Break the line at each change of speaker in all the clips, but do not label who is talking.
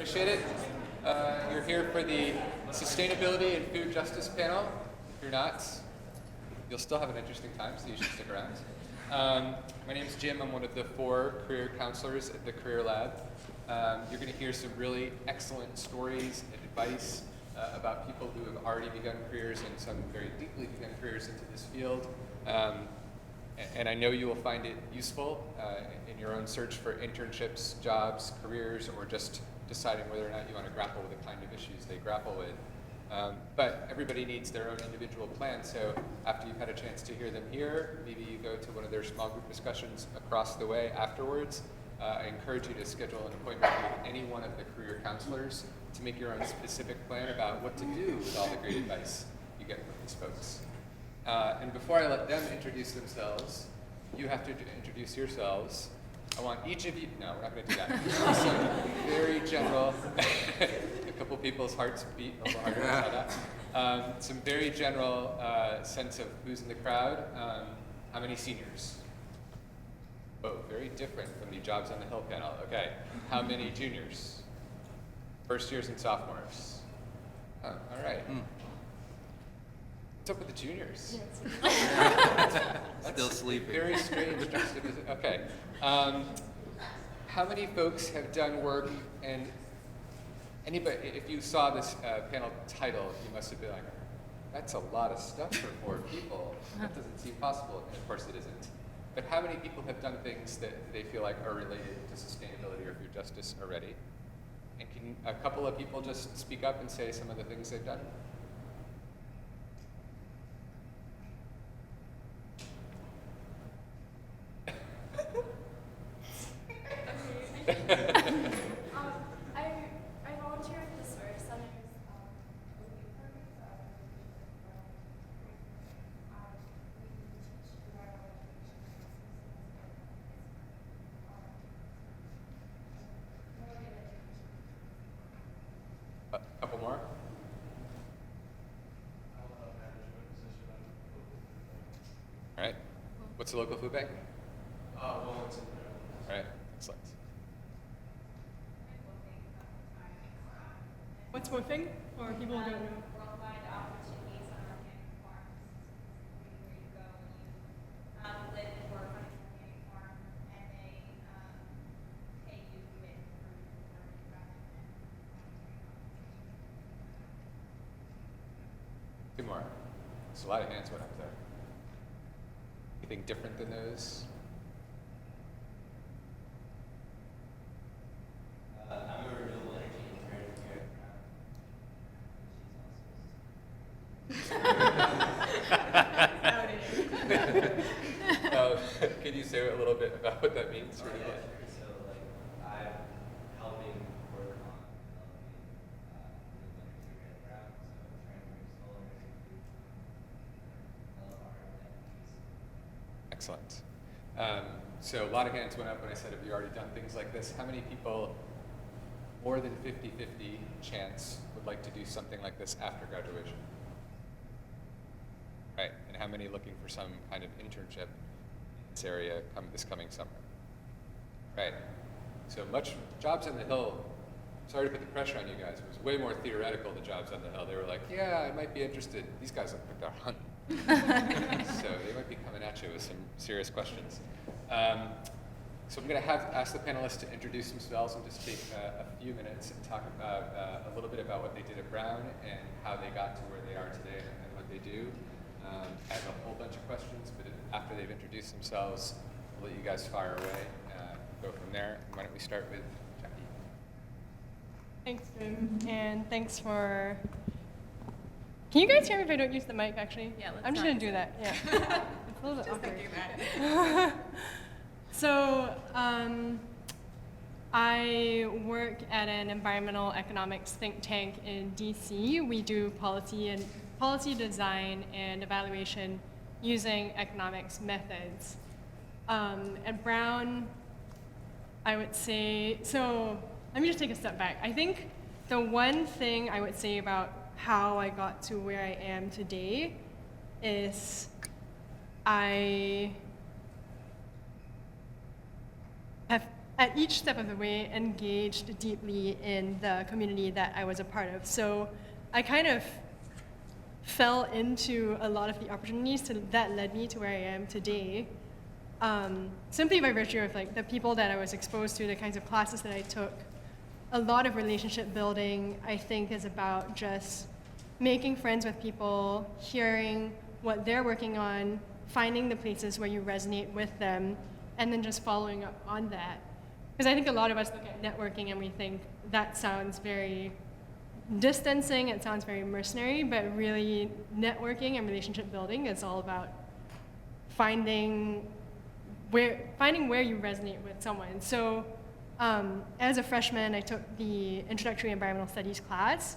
appreciate it. You're here for the Sustainability and Food Justice panel. If you're not, you'll still have an interesting time, so you should stick around. My name's Jim. I'm one of the 4 career counselors at the Career Lab. You're going to hear some really excellent stories and advice about people who have already begun careers and some very deeply begun careers into this field. And I know you will find it useful in your own search for internships, jobs, careers, or just deciding whether or not you want to grapple with the kind of issues they grapple with. But everybody needs their own individual plan, so after you've had a chance to hear them here, maybe you go to one of their small group discussions across the way afterwards. I encourage you to schedule an appointment with any one of the career counselors to make your own specific plan about what to do with all the great advice you get from these folks. And before I let them introduce themselves, you have to introduce yourselves. I want each of you, no, we're not going to do that. Some very general, a couple people's hearts beat a little harder, I saw that. Some very general sense of who's in the crowd. How many seniors? Oh, very different from the Jobs on the Hill panel. Okay, how many juniors? First years and sophomores. Oh, all right. What's up with the juniors?
Still sleeping.
Very strange juxtaposition. Okay. How many folks have done work, and anybody, if you saw this panel title, you must have been like, that's a lot of stuff for 4 people. That doesn't seem possible. And of course it isn't. But how many people have done things that they feel like are related to sustainability or food justice already? And can a couple of people just speak up and say some of the things they've done?
I volunteer at the Sawyer Center's Open Program, so
A couple more? All right. What's the local food bank?
Well, it's in
All right. Excellent.
What's woofing? Or people who don't know?
worldwide opportunities on organic farms. Where you go and you live and work on an organic farm, and they pay you with food rather than monetary compensation.
2 more. There's a lot of hands went up there. Anything different than those?
I'm a renewable energy intern here
Can you say a little bit about what that means?
So, I'm helping work on developing renewable energy right now. So, trying to bring solar into LFR and
Excellent. So a lot of hands went up when I said, have you already done things like this? How many people, more than 50-50 chance, would like to do something like this after graduation? Right, and how many looking for some kind of internship in this area this coming summer? Right, so much Jobs on the Hill, sorry to put the pressure on you guys, it was way more theoretical, the Jobs on the Hill. They were like, yeah, I might be interested. These guys look like they're hunting. So they might be coming at you with some serious questions. So I'm going to ask the panelists to introduce themselves and just take a few minutes and talk about a little bit about what they did at Brown and how they got to where they are today and what they do. I have a whole bunch of questions, but after they've introduced themselves, I'll let you guys fire away, go from there. And why don't we start with Jackie?
Thanks, Jim. And thanks for... Can you guys hear me if I don't use the mic, actually?
Yeah, let's
I'm just
not
going to do
use
that. Yeah. It's a little bit
Just
awkward.
thinking that.
So, I work at an environmental economics think tank in DC. We do policy design and evaluation using economics methods. At Brown, I would say, so let me just take a step back. I think the one thing I would say about how I got to where I am today is I have at each step of the way, engaged deeply in the community that I was a part of. So I kind of fell into a lot of the opportunities that led me to where I am today, simply by virtue of like the people that I was exposed to, the kinds of classes that I took. A lot of relationship building, I think, is about just making friends with people, hearing what they're working on, finding the places where you resonate with them, and then just following up on that. Because I think a lot of us look at networking and we think that sounds very distancing, it sounds very mercenary, but really networking and relationship building is all about finding where you resonate with someone. So as a freshman, I took the Introductory Environmental Studies class.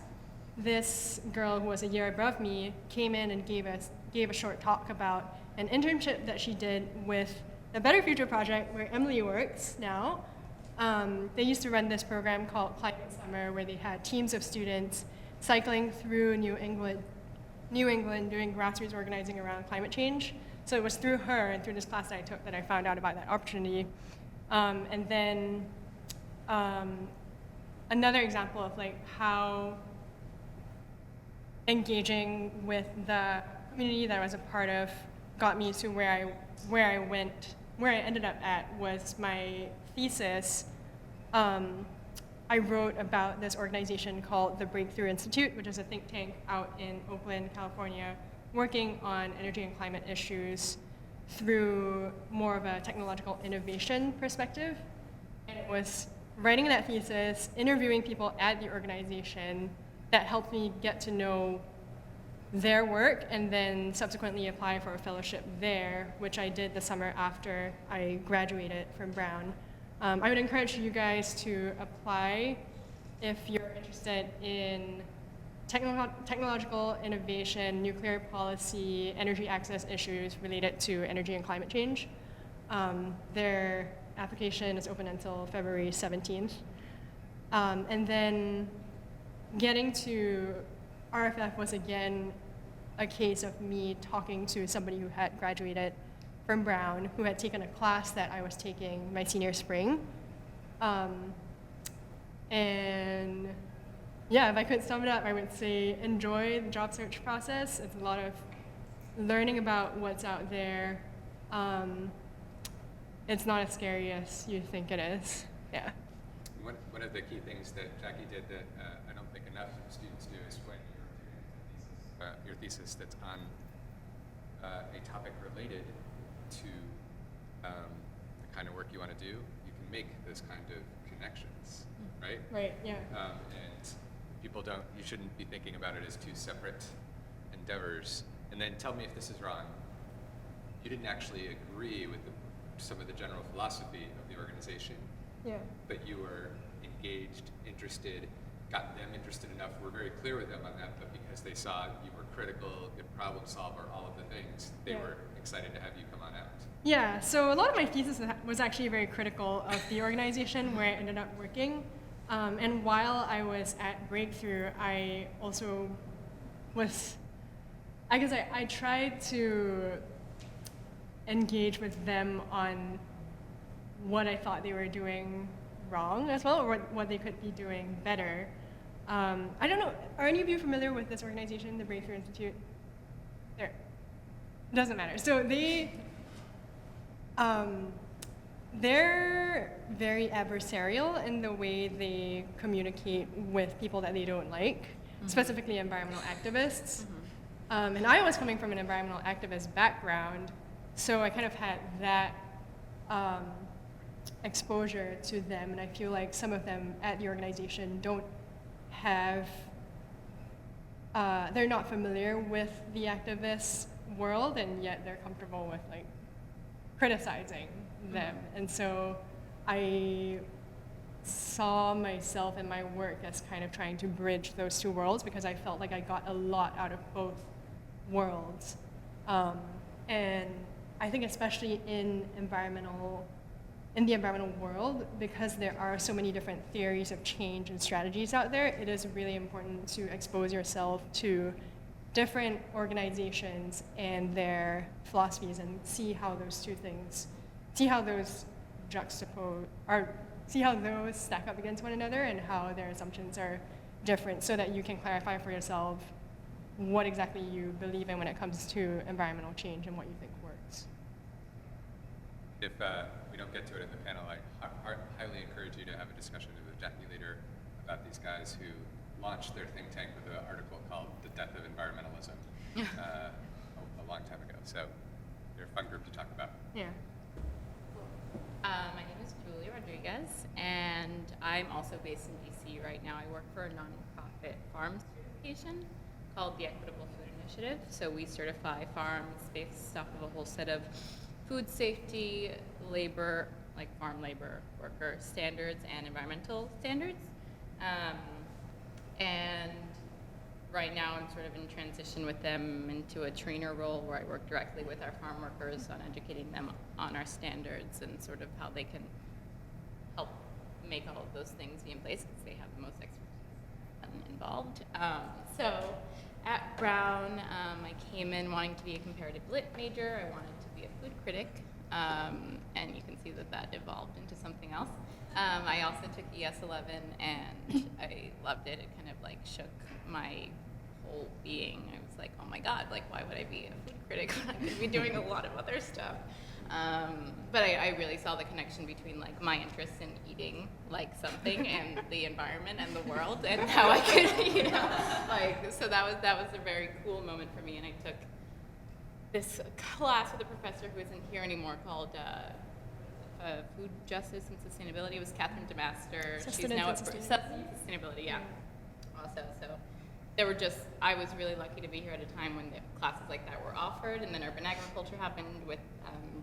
This girl who was a year above me came in and gave a short talk about an internship that she did with the Better Future Project, where Emily works now. They used to run this program called Climate Summer, where they had teams of students cycling through New England doing grassroots organizing around climate change. So it was through her and through this class that I took that I found out about that opportunity. And then another example of like how engaging with the community that I was a part of got me to where I ended up at was my thesis. I wrote about this organization called the Breakthrough Institute, which is a think tank out in Oakland, California, working on energy and climate issues through more of a technological innovation perspective. And it was writing that thesis, interviewing people at the organization that helped me get to know their work and then subsequently apply for a fellowship there, which I did the summer after I graduated from Brown. I would encourage you guys to apply if you're interested in technological innovation, nuclear policy, energy access issues related to energy and climate change. Their application is open until February 17th. And then getting to RFF was again a case of me talking to somebody who had graduated from Brown, who had taken a class that I was taking my senior spring. And yeah, if I could sum it up, I would say enjoy the job search process. It's a lot of learning about what's out there. It's not as scary as you think it is. Yeah.
One of the key things that Jackie did that I don't think enough students do is when you're doing your thesis that's on a topic related to the kind of work you want to do, you can make those kind of connections, right?
Right, yeah.
And you shouldn't be thinking about it as two separate endeavors. And then tell me if this is wrong. You didn't actually agree with some of the general philosophy of the organization,
Yeah.
but you were engaged, interested, got them interested enough, were very clear with them on that, but because they saw you were critical, good problem solver, all of the things, they
Yeah.
were excited to have you come on out.
Yeah, so a lot of my thesis was actually very critical of the organization where I ended up working. And while I was at Breakthrough, I also was, I guess I tried to engage with them on what I thought they were doing wrong as well, or what they could be doing better. I don't know, are any of you familiar with this organization, the Breakthrough Institute? There, doesn't matter. So they're very adversarial in the way they communicate with people that they don't like, specifically environmental activists. And I was coming from an environmental activist background, so I kind of had that exposure to them, and I feel like some of them at the organization don't have, they're not familiar with the activist world, and yet they're comfortable with like criticizing them. And so I saw myself and my work as kind of trying to bridge those two worlds because I felt like I got a lot out of both worlds. And I think especially in the environmental world, because there are so many different theories of change and strategies out there, it is really important to expose yourself to different organizations and their philosophies and see how those two things, see how those juxtapose, are see how those stack up against one another and how their assumptions are different, so that you can clarify for yourself what exactly you believe in when it comes to environmental change and what you think works.
If we don't get to it in the panel, I highly encourage you to have a discussion with Jackie later about these guys who launched their think tank with an article called "The Death of Environmentalism" a long time ago. So they're a fun group to talk about.
Yeah.
My name is Julie Rodriguez, and I'm also based in DC right now. I work for a nonprofit farm certification called the Equitable Food Initiative. So we certify farms based off of a whole set of food safety, labor, like farm labor worker standards and environmental standards. And right now I'm sort of in transition with them into a trainer role where I work directly with our farm workers on educating them on our standards and sort of how they can help make all of those things be in place because they have the most expertise involved. So at Brown, I came in wanting to be a comparative lit major. I wanted to be a food critic, and you can see that that evolved into something else. I also took ES11, and I loved it. It kind of like shook my whole being. I was like, oh my God, like why would I be a food critic when I could be doing a lot of other stuff? But I really saw the connection between like my interest in eating like something and the environment and the world and how I could, you know, like, so that was a very cool moment for me. And I took this class with a professor who isn't here anymore called Food Justice and Sustainability. It was Catherine DeMaster. She's now at Sustainability, yeah. Also, so there were just, I was really lucky to be here at a time when the classes like that were offered, and then urban agriculture happened with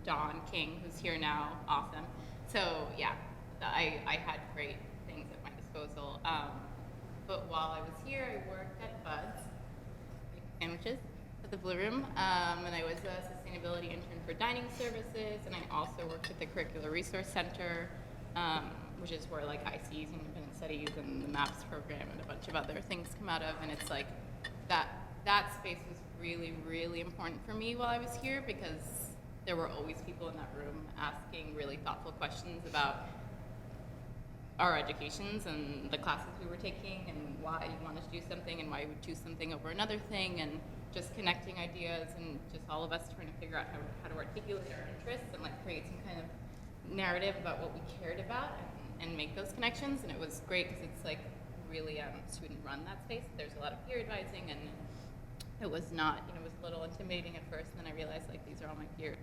Dawn King, who's here now, awesome. So yeah, I had great things at my disposal. But while I was here, I worked at Bud's, sandwiches at the Blue Room, and I was a sustainability intern for dining services, and I also worked at the Curricular Resource Center, which is where like ICs and independent studies and the MAPS program and a bunch of other things come out of. And it's like that space was really, really important for me while I was here because there were always people in that room asking really thoughtful questions about our educations and the classes we were taking and why you wanted to do something and why you would choose something over another thing, and just connecting ideas and just all of us trying to figure out how to articulate our interests and like create some kind of narrative about what we cared about and make those connections. And it was great because it's like really student run, that space. There's a lot of peer advising, and it was not, you know, it was a little intimidating at first, and then I realized like these are all my peers,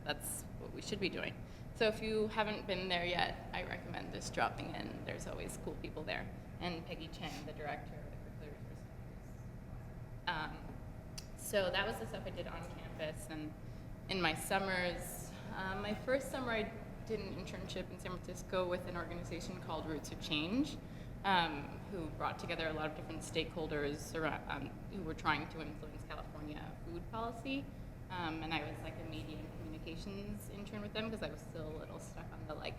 that's what we should be doing. So if you haven't been there yet, I recommend just dropping in. There's always cool people there. And Peggy Chang, the director of the Curricular Resource Center. So that was the stuff I did on campus. And in my summers, my first summer I did an internship in San Francisco with an organization called Roots of Change, who brought together a lot of different stakeholders around, who were trying to influence California food policy. And I was like a media and communications intern with them because I was still a little stuck on the like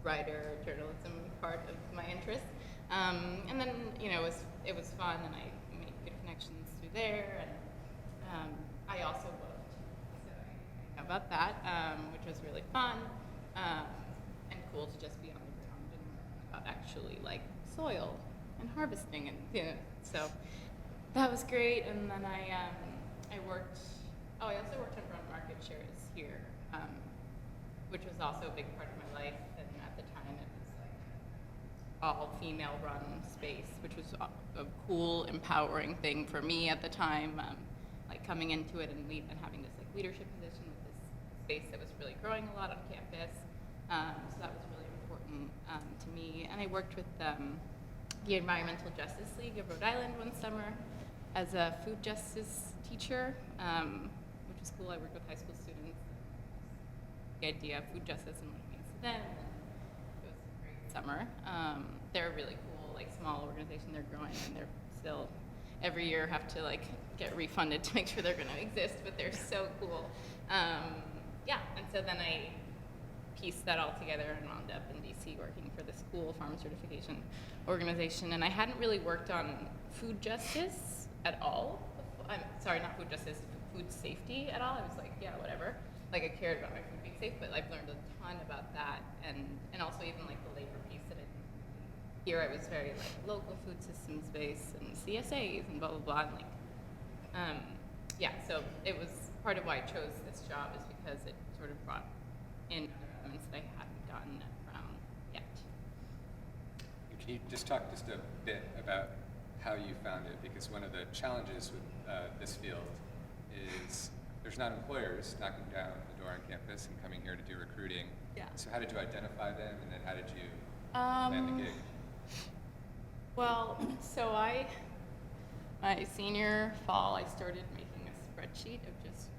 writer journalism part of my interest. And then, you know, it was fun, and I made good connections through there. And I also booked, so I know about that, which was really fun and cool to just be on the ground and learn about actually like soil and harvesting, and you know, so that was great. And then I worked. Oh, I also worked on Brown Market Shares here, which was also a big part of my life. And at the time, it was like all female-run space, which was a cool, empowering thing for me at the time. Like coming into it and having this like leadership position with this space that was really growing a lot on campus. So that was really important to me. And I worked with the Environmental Justice League of Rhode Island one summer as a food justice teacher. Which was cool. I worked with high school students. The idea of food justice and what it means to them. And it was a great summer. They're a really cool, like small organization. They're growing, and they're still every year have to like get refunded to make sure they're going to exist. But they're so cool. Yeah. And so then I pieced that all together and wound up in DC working for the school farm certification organization. And I hadn't really worked on food justice at all. I'm sorry, not food justice. Food safety at all. I was like, yeah, whatever. like I cared about my food being safe, but I've learned a ton about that, and also even like the labor piece that I didn't. Here I was very like local food systems based and CSAs and blah blah blah, and like, yeah. So it was part of why I chose this job is because it sort of brought in elements that I hadn't gotten from yet.
Can you just talk just a bit about how you found it? Because one of the challenges with this field is there's not employers knocking down the door on campus and coming here to do recruiting.
Yeah.
So how did you identify them, and then how did you land the gig?
Well, so my senior fall, I started making a spreadsheet of just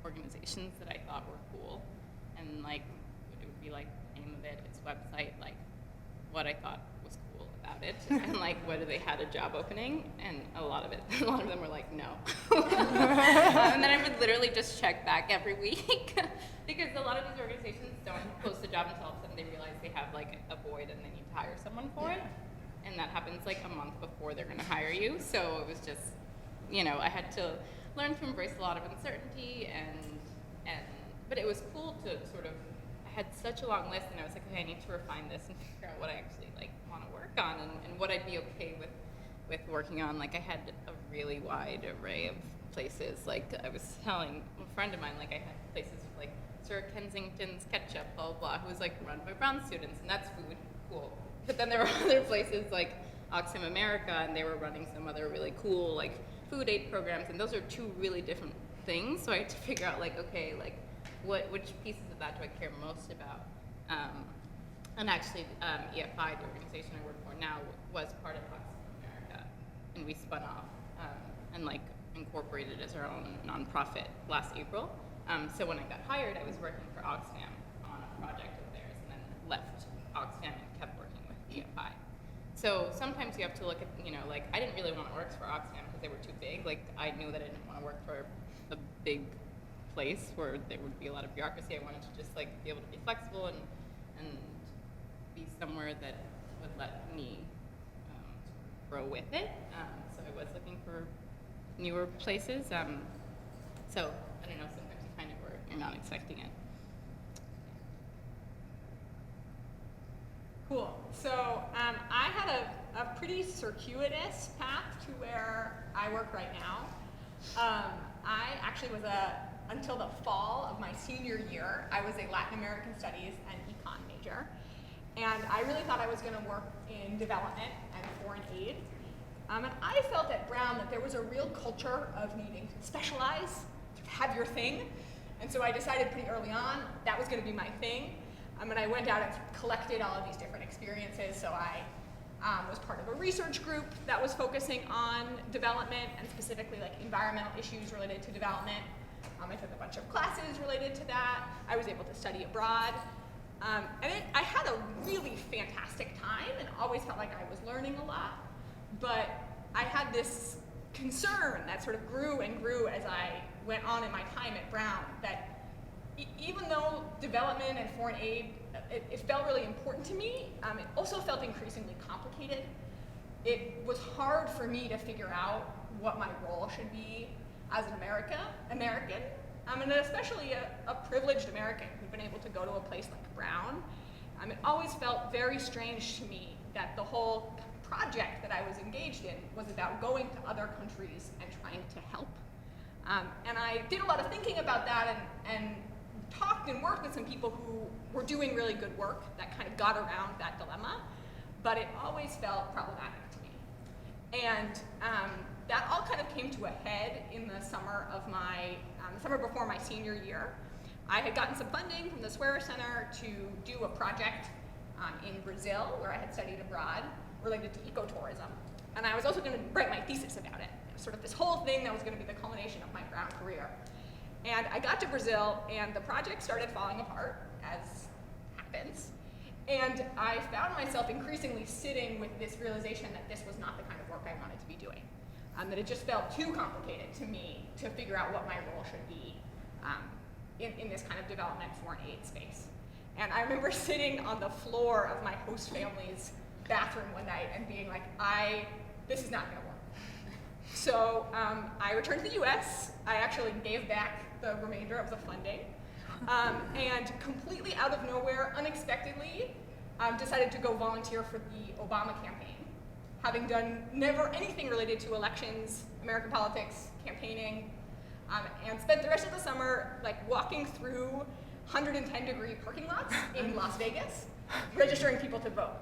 organizations that I thought were cool, and like it would be like the name of it, its website, like what I thought was cool about it, and like whether they had a job opening, and a lot of them were like no. And then I would literally just check back every week because a lot of these organizations don't post a job until all of a sudden they realize they have like a void and they need to hire someone for it. And that happens like a month before they're going to hire you. So it was just, I had to learn to embrace a lot of uncertainty, but it was cool to sort of, I had such a long list, and I was like, okay, I need to refine this and figure out what I actually like want to work on, and what I'd be okay with working on. Like I had a really wide array of places. Like I was telling a friend of mine, like I had places like Sir Kensington's Ketchup, blah, blah, blah, who was like run by Brown students, and that's food, cool. But then there were other places like Oxfam America, and they were running some other really cool like food aid programs, and those are two really different things. So I had to figure out like, okay, like which pieces of that do I care most about? And actually, EFI, the organization I work for now, was part of Oxfam America, and we spun off and like incorporated as our own nonprofit last April. So when I got hired, I was working for Oxfam on a project of theirs, and then left Oxfam and kept working with EFI. So sometimes you have to look at, like I didn't really want to work for Oxfam because they were too big. Like I knew that I didn't want to work for a big place where there would be a lot of bureaucracy. I wanted to just like be able to be flexible and be somewhere that would let me grow with it. So I was looking for newer places. So I don't know, sometimes you find it where you're not expecting it.
Cool. So I had a pretty circuitous path to where I work right now. I actually was until the fall of my senior year, I was a Latin American Studies and Econ major. And I really thought I was going to work in development and foreign aid. And I felt at Brown that there was a real culture of needing to specialize, to have your thing. And so I decided pretty early on that was going to be my thing. And I went out and collected all of these different experiences. So I was part of a research group that was focusing on development and specifically like environmental issues related to development. I took a bunch of classes related to that. I was able to study abroad. I had a really fantastic time and always felt like I was learning a lot. But I had this concern that sort of grew and grew as I went on in my time at Brown, that even though development and foreign aid, it felt really important to me, it also felt increasingly complicated. It was hard for me to figure out what my role should be as an American, and especially a privileged American who'd been able to go to a place like Brown. It always felt very strange to me that the whole project that I was engaged in was about going to other countries and trying to help. And I did a lot of thinking about that and talked and worked with some people who were doing really good work that kind of got around that dilemma, but it always felt problematic to me. And that all kind of came to a head in the summer of the summer before my senior year. I had gotten some funding from the Swearer Center to do a project in Brazil, where I had studied abroad, related to ecotourism. And I was also going to write my thesis about it. It was sort of this whole thing that was going to be the culmination of my Brown career. And I got to Brazil, and the project started falling apart, as happens. And I found myself increasingly sitting with this realization that this was not the kind of work I wanted to be doing. That it just felt too complicated to me to figure out what my role should be in this kind of development foreign aid space. And I remember sitting on the floor of my host family's bathroom one night and being like, this is not gonna work. So I returned to the US. I actually gave back the remainder of the funding. And completely out of nowhere, unexpectedly, decided to go volunteer for the Obama campaign, having done never anything related to elections, American politics, campaigning, and spent the rest of the summer like walking through 110-degree parking lots in Las Vegas, registering people to vote.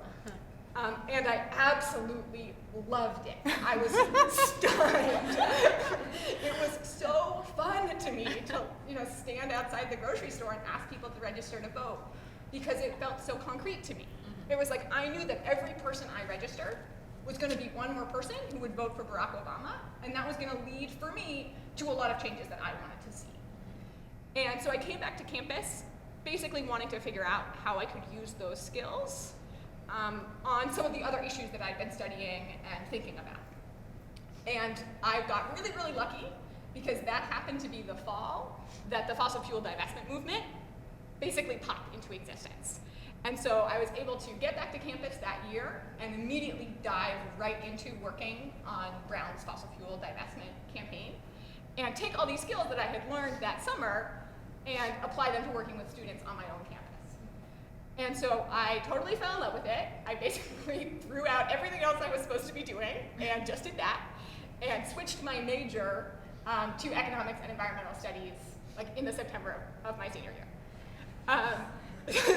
And I absolutely loved it. I was stunned. It was so fun to me to stand outside the grocery store and ask people to register to vote because it felt so concrete to me. It was like I knew that every person I registered was going to be one more person who would vote for Barack Obama, and that was going to lead for me to a lot of changes that I wanted to see. And so I came back to campus basically wanting to figure out how I could use those skills on some of the other issues that I'd been studying and thinking about. And I got really, really lucky because that happened to be the fall that the fossil fuel divestment movement basically popped into existence. And so I was able to get back to campus that year and immediately dive right into working on Brown's fossil fuel divestment campaign and take all these skills that I had learned that summer and apply them to working with students on my own campus. And so I totally fell in love with it. I basically threw out everything else I was supposed to be doing and just did that and switched my major to economics and environmental studies like in the September of my senior year.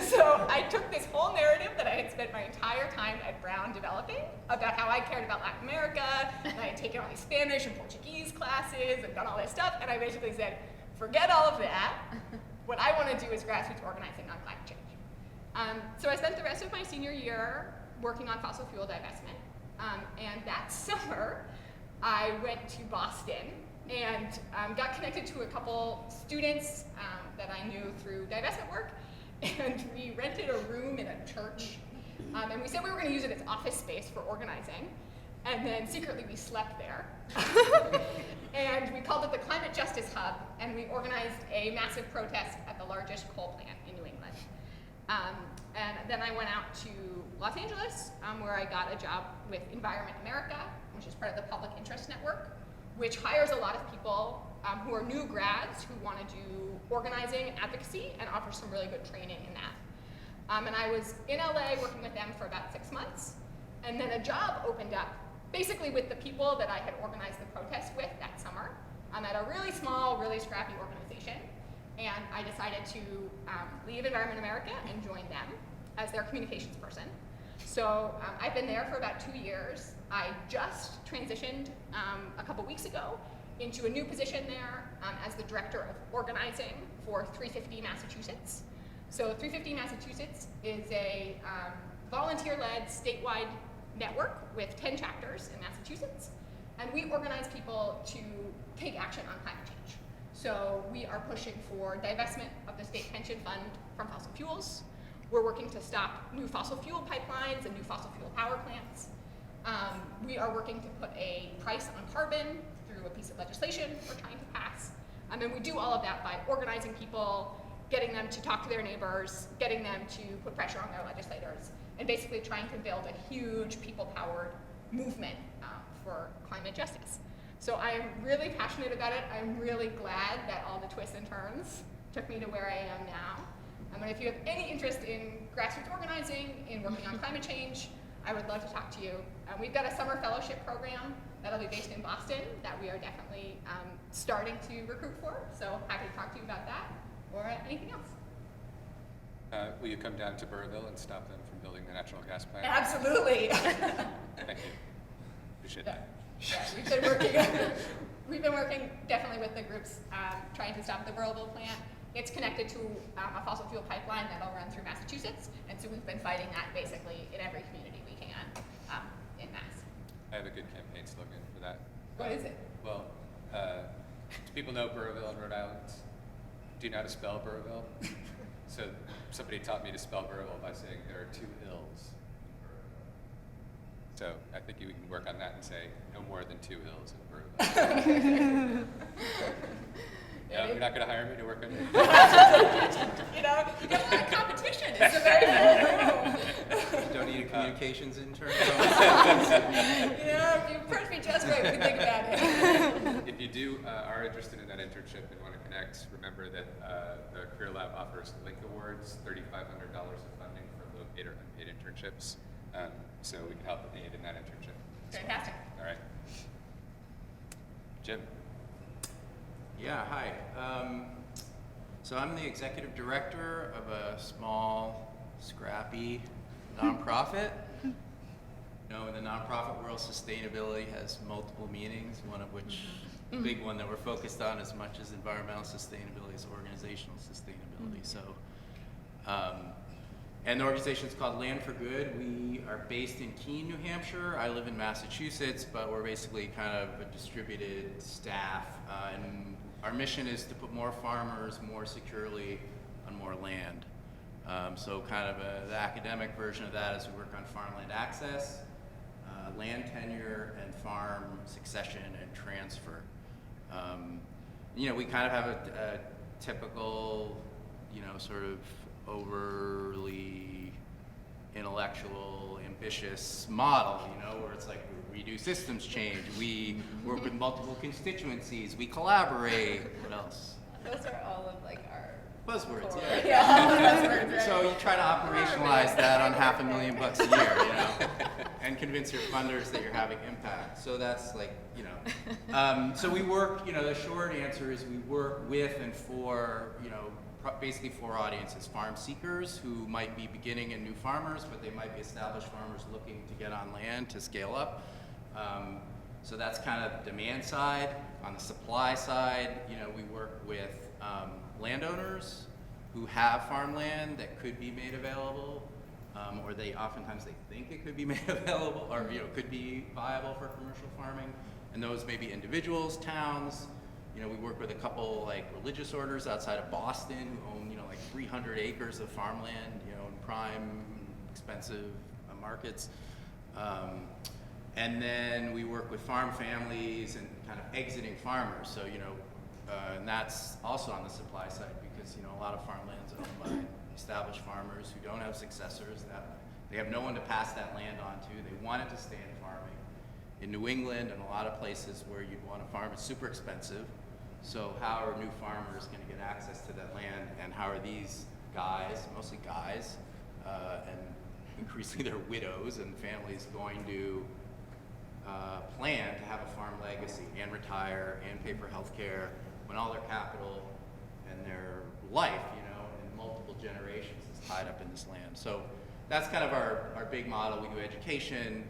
So I took this whole narrative that I had spent my entire time at Brown developing about how I cared about Latin America, and I had taken all these Spanish and Portuguese classes and done all this stuff, and I basically said, forget all of that. What I want to do is grassroots organizing on climate change. So I spent the rest of my senior year working on fossil fuel divestment, and that summer I went to Boston and got connected to a couple students that I knew through divestment work. And we rented a room in a church, and we said we were going to use it as office space for organizing, and then secretly we slept there. And we called it the Climate Justice Hub, and we organized a massive protest at the largest coal plant in New England. And then I went out to Los Angeles, where I got a job with Environment America, which is part of the Public Interest Network, which hires a lot of people who are new grads who want to do organizing and advocacy and offers some really good training in that. And I was in LA working with them for about 6 months, and then a job opened up basically with the people that I had organized the protest with that summer at a really small, really scrappy organization. And I decided to leave Environment America and join them as their communications person. So I've been there for about 2 years. I just transitioned a couple weeks ago into a new position there as the director of organizing for 350 Massachusetts. So 350 Massachusetts is a volunteer-led statewide network with 10 chapters in Massachusetts, and we organize people to take action on climate change. So we are pushing for divestment of the state pension fund from fossil fuels. We're working to stop new fossil fuel pipelines and new fossil fuel power plants. We are working to put a price on carbon through a piece of legislation we're trying to pass. And we do all of that by organizing people, getting them to talk to their neighbors, getting them to put pressure on their legislators, and basically trying to build a huge people-powered movement for climate justice. So I am really passionate about it. I'm really glad that all the twists and turns took me to where I am now. And if you have any interest in grassroots organizing, in working on climate change, I would love to talk to you. We've got a summer fellowship program that'll be based in Boston that we are definitely starting to recruit for. So happy to talk to you about that or anything else.
Will you come down to Burrville and stop them from building the natural gas plant?
Absolutely.
Thank you. Appreciate that.
Yeah, we've been working definitely with the groups trying to stop the Burrville plant. It's connected to a fossil fuel pipeline that'll run through Massachusetts, and so we've been fighting that basically in every community we can in Mass.
I have a good campaign slogan for that.
What is it?
Well, do people know Burrville in Rhode Island? Do you know how to spell Burrville? So somebody taught me to spell Burrville by saying there are 2 ills. So I think you can work on that and say no more than 2 ills in Burrville. Yeah, you're not going to hire me to work on it?
You know, you get a lot of competition. It's a very
need a communications intern?
Yeah, if you approach me just right, we can think about it.
If you are interested in that internship and want to connect, remember that the Career Lab offers Link Awards, $3,500 of funding for low paid or unpaid internships. So we can help aid in that internship.
Fantastic.
All right. Jim.
Yeah, hi. So I'm the executive director of a small, scrappy nonprofit. You know, in the nonprofit world, sustainability has multiple meanings, one of which, the big one that we're focused on as much as environmental sustainability is organizational sustainability. So, and the organization is called Land for Good. We are based in Keene, New Hampshire. I live in Massachusetts, but we're basically kind of a distributed staff. And our mission is to put more farmers more securely on more land. So kind of the academic version of that is we work on farmland access, land tenure, and farm succession and transfer. You know, we kind of have a typical, you know, sort of overly intellectual, ambitious model, you know, where it's like we do systems change, we work with multiple constituencies, we collaborate. What else?
Those are all of like our
Buzzwords,
core.
yeah.
Yeah, all the buzzwords, right?
So you try to operationalize that on $500,000 a year, you know, and convince your funders that you're having impact. So that's like, you know, so we work, you know, the short answer is we work with and for, you know, basically four audiences: farm seekers who might be beginning and new farmers, but they might be established farmers looking to get on land to scale up. So that's kind of the demand side. On the supply side, you know, we work with landowners who have farmland that could be made available, or oftentimes they think it could be made available, or you know, could be viable for commercial farming. And those may be individuals, towns. You know, we work with a couple like religious orders outside of Boston who own, you know, like 300 acres of farmland, you know, in prime, expensive markets. And then we work with farm families and kind of exiting farmers. So, you know, and that's also on the supply side because, you know, a lot of farmlands are owned by established farmers who don't have successors, that they have no one to pass that land on to. They want it to stay in farming. In New England and a lot of places where you'd want to farm, it's super expensive. So how are new farmers going to get access to that land, and how are these guys, mostly guys, and increasingly their widows and families going to plan to have a farm legacy and retire and pay for health care when all their capital and their life, you know, in multiple generations is tied up in this land. So that's kind of our big model. We do education,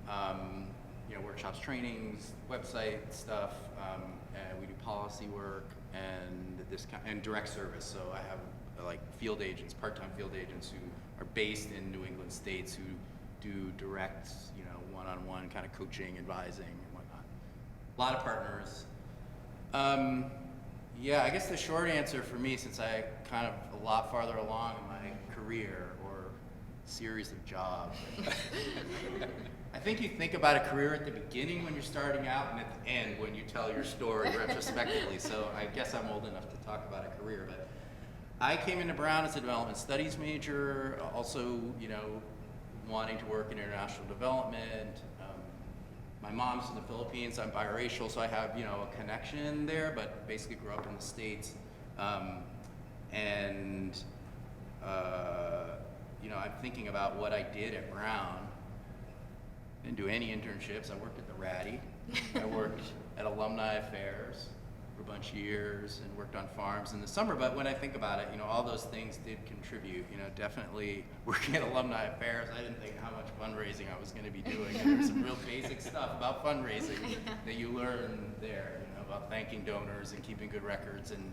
you know, workshops, trainings, website stuff, and we do policy work and direct service. So I have like field agents, part-time field agents who are based in New England states who do direct, you know, one-on-one kind of coaching, advising, and whatnot. A lot of partners. Yeah, I guess the short answer for me, since I kind of a lot farther along in my career or series of jobs, I think you think about a career at the beginning when you're starting out and at the end when you tell your story retrospectively. So I guess I'm old enough to talk about a career, but I came into Brown as a development studies major, also, you know, wanting to work in international development. My mom's in the Philippines, I'm biracial, so I have, you know, a connection there, but basically grew up in the States. You know, I'm thinking about what I did at Brown. Didn't do any internships. I worked at the Ratty. I worked at Alumni Affairs for a bunch of years and worked on farms in the summer. But when I think about it, you know, all those things did contribute. You know, definitely working at Alumni Affairs, I didn't think how much fundraising I was going to be doing. And there's some real basic stuff about fundraising that you learn there, you know, about thanking donors and keeping good records. And,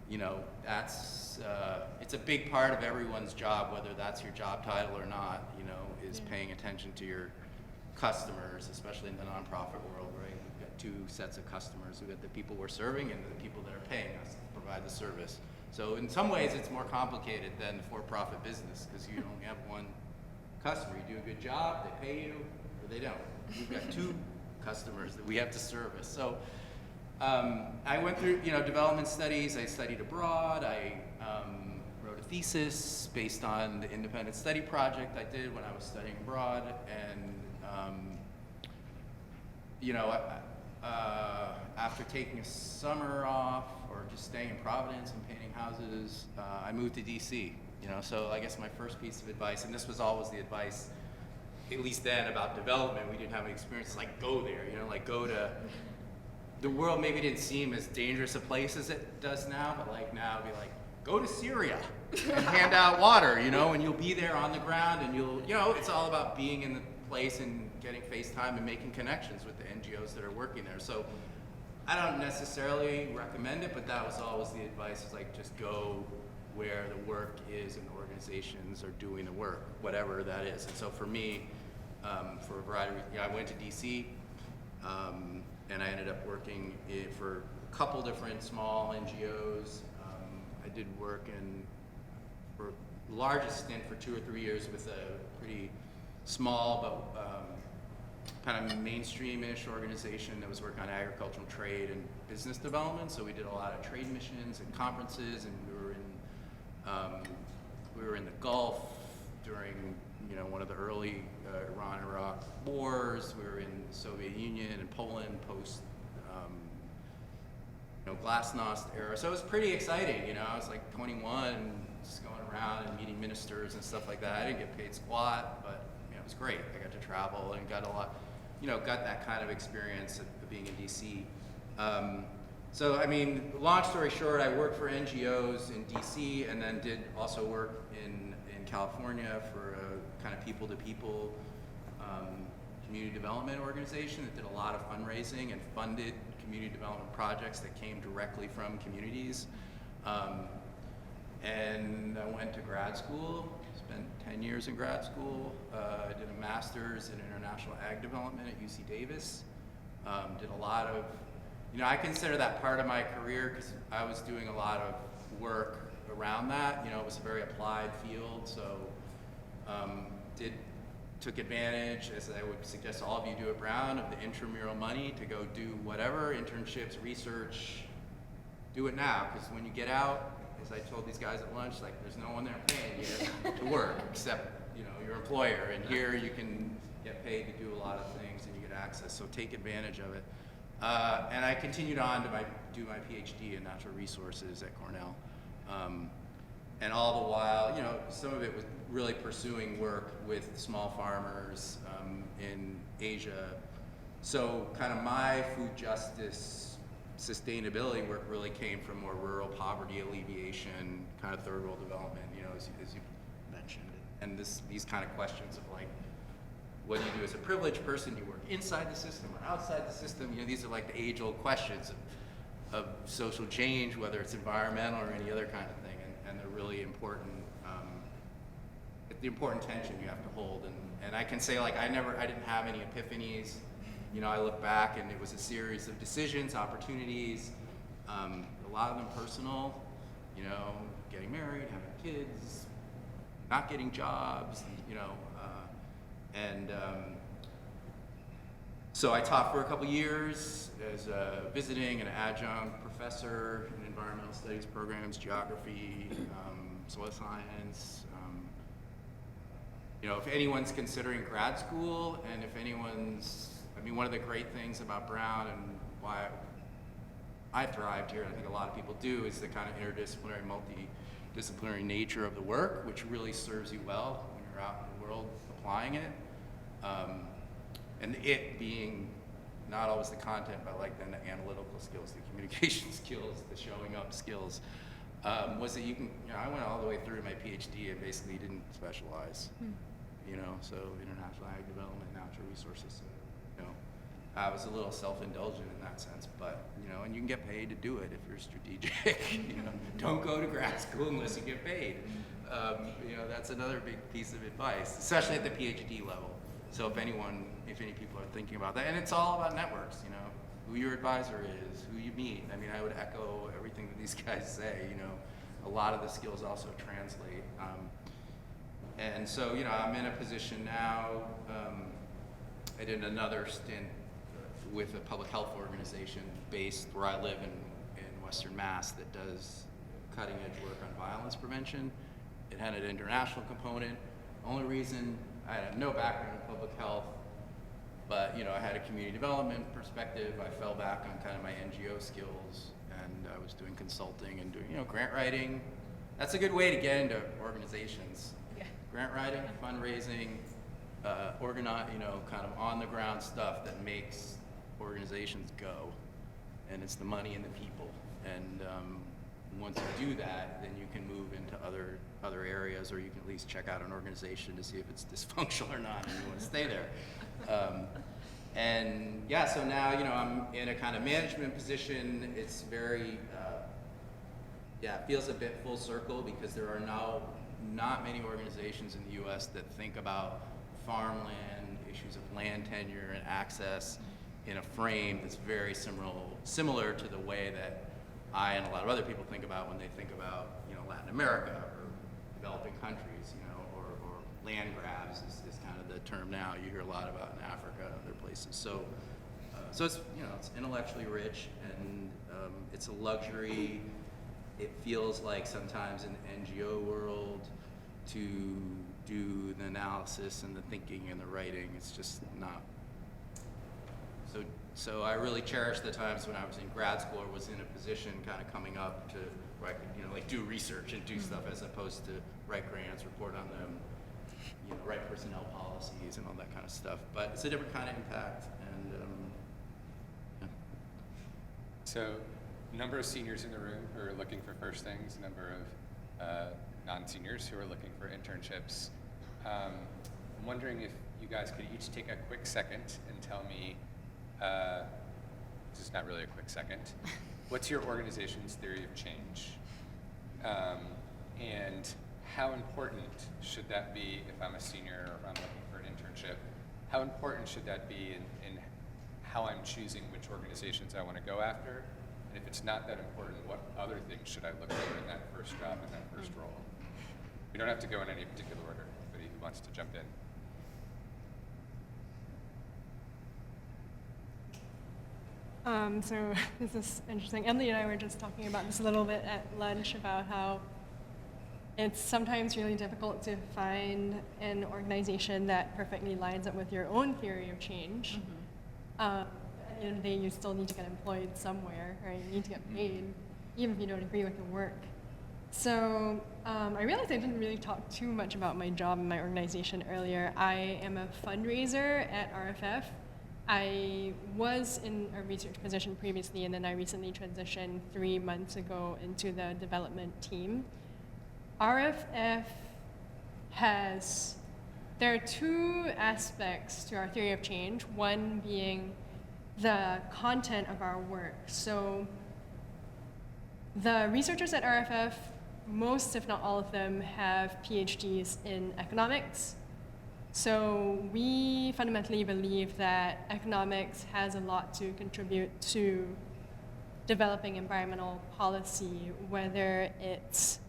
you know, that's, it's a big part of everyone's job, whether that's your job title or not, you know, is paying attention to your customers, especially in the nonprofit world, right? We've got two sets of customers. We've got the people we're serving and the people that are paying us to provide the service. So in some ways it's more complicated than for-profit business because you only have one customer. You do a good job, they pay you, or they don't. We've got two customers that we have to service. So I went through, you know, development studies. I studied abroad. I wrote a thesis based on the independent study project I did when I was studying abroad, and you know, after taking a summer off or just staying in Providence and painting houses, I moved to DC. You know, so I guess my first piece of advice, and this was always the advice, at least then, about development. We didn't have any experience, like go there. You know, like go to. The world maybe didn't seem as dangerous a place as it does now, but like now, be like, go to Syria and hand out water, you know, and you'll be there on the ground, and you'll, you know, it's all about being in the place and getting FaceTime and making connections with the NGOs that are working there. So I don't necessarily recommend it, but that was always the advice, is like just go where the work is and organizations are doing the work, whatever that is. And so for me, for a variety of reasons, I went to DC, and I ended up working for a couple different small NGOs. I did work for the largest stint for 2 or 3 years with a pretty small but kind of mainstream-ish organization that was working on agricultural trade and business development. So we did a lot of trade missions and conferences, and we were in the Gulf during, you know, one of the early Iran-Iraq wars. We were in the Soviet Union and Poland post, you know, Glasnost era. So it was pretty exciting. You know, I was like 21, just going around and meeting ministers and stuff like that. I didn't get paid squat, but you know, it was great. I got to travel and got a lot, you know, got that kind of experience of being in DC. So, I mean, long story short, I worked for NGOs in DC, and then did also work in California for a kind of people-to-people community development organization that did a lot of fundraising and funded community development projects that came directly from communities. And I went to grad school, spent 10 years in grad school. I did a master's in international ag development at UC Davis. Did a lot of, you know, I consider that part of my career because I was doing a lot of work around that. You know, it was a very applied field, so took advantage, as I would suggest all of you do at Brown, of the intramural money to go do whatever, internships, research. Do it now, because when you get out, as I told these guys at lunch, like there's no one there paying you to work except, you know, your employer. And here you can get paid to do a lot of things and you get access, so take advantage of it. And I continued on to do my PhD in natural resources at Cornell. And all the while, you know, some of it was really pursuing work with small farmers in Asia. So kind of my food justice sustainability work really came from more rural poverty alleviation, kind of third world development, you know, as you mentioned. And these kind of questions of like, what do you do as a privileged person? Do you work inside the system or outside the system? You know, these are like the age-old questions of social change, whether it's environmental or any other kind of thing, and they're really important. The important tension you have to hold, and I can say like I didn't have any epiphanies. You know, I look back and it was a series of decisions, opportunities, a lot of them personal. You know, getting married, having kids, not getting jobs, you know. So I taught for a couple years as a visiting and adjunct professor in environmental studies programs, geography, soil science. You know, if anyone's considering grad school, and if anyone's, I mean, one of the great things about Brown and why I thrived here, and I think a lot of people do, is the kind of interdisciplinary, multidisciplinary nature of the work, which really serves you well when you're out in the world applying it. And it being not always the content, but like then the analytical skills, the communication skills, the showing up skills, was that you can, you know, I went all the way through my PhD and basically didn't specialize, you know, so international ag development, natural resources, you know, I was a little self-indulgent in that sense, but, you know, and you can get paid to do it if you're strategic, you know, don't go to grad school unless you get paid. You know, that's another big piece of advice, especially at the PhD level. So if any people are thinking about that, and it's all about networks, you know, who your advisor is, who you meet. I mean, I would echo everything that these guys say, you know, a lot of the skills also translate. And so, you know, I'm in a position now, I did another stint with a public health organization based where I live in Western Mass that does cutting edge work on violence prevention It had an international component. Only reason I had no background in public health, but I had a community development perspective. I fell back on kind of my NGO skills, and I was doing consulting and doing grant writing. That's a good way to get into organizations.
Yeah.
Grant writing, fundraising, organize, kind of on the ground stuff that makes organizations go, and it's the money and the people. And once you do that, then you can move into other areas, or you can at least check out an organization to see if it's dysfunctional or not, and you want to stay there. And yeah, so now I'm in a kind of management position. It's very it feels a bit full circle, because there are now not many organizations in the U.S. that think about farmland, issues of land tenure and access in a frame that's very similar to the way that I and a lot of other people think about when they think about Latin America or developing countries, or land grabs is kind of the term now you hear a lot about in Africa and other places. So it's it's intellectually rich, and it's a luxury. It feels like sometimes in the NGO world to do the analysis and the thinking and the writing, it's just not. So I really cherish the times when I was in grad school or was in a position kind of coming up to where I could, do research and do stuff, as opposed to write grants, report on them, write personnel policies and all that kind of stuff. But it's a different kind of impact, and yeah.
So, number of seniors in the room who are looking for first things, number of non-seniors who are looking for internships. I'm wondering if you guys could each take a quick second and tell me, this is not really a quick second, what's your organization's theory of change? And how important should that be if I'm a senior or if I'm looking for an internship? How important should that be in how I'm choosing which organizations I want to go after? And if it's not that important, what other things should I look for in that first job, in that first role? We don't have to go in any particular order. Anybody who wants to jump in?
So this is interesting. Emily and I were just talking about this a little bit at lunch, about how it's sometimes really difficult to find an organization that perfectly lines up with your own theory of change. At the end of the day, you still need to get employed somewhere, right? You need to get paid, even if you don't agree with the work. So I realized I didn't really talk too much about my job in my organization earlier. I am a fundraiser at RFF. I was in a research position previously, and then I recently transitioned 3 months ago into the development team. RFF there are two aspects to our theory of change, one being the content of our work. So the researchers at RFF, most if not all of them, have PhDs in economics. So we fundamentally believe that economics has a lot to contribute to developing environmental policy, whether it's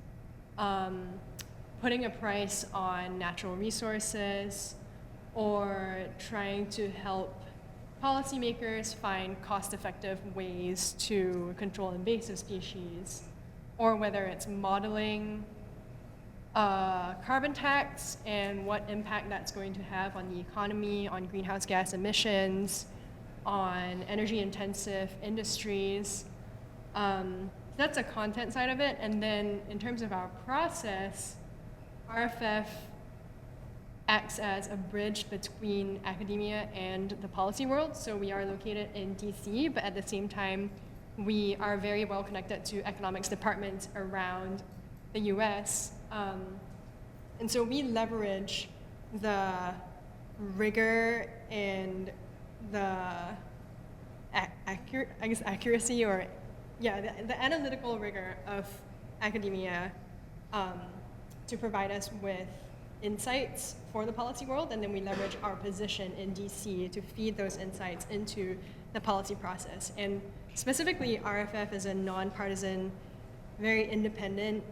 putting a price on natural resources or trying to help policymakers find cost-effective ways to control invasive species, or whether it's modeling carbon tax and what impact that's going to have on the economy, on greenhouse gas emissions, on energy-intensive industries. That's a content side of it. And then in terms of our process, RFF acts as a bridge between academia and the policy world. So we are located in DC, but at the same time, we are very well connected to economics departments around the US. And so we leverage the rigor and the accuracy, or the analytical rigor of academia to provide us with insights for the policy world, and then we leverage our position in DC to feed those insights into the policy process. And specifically, RFF is a nonpartisan, very independent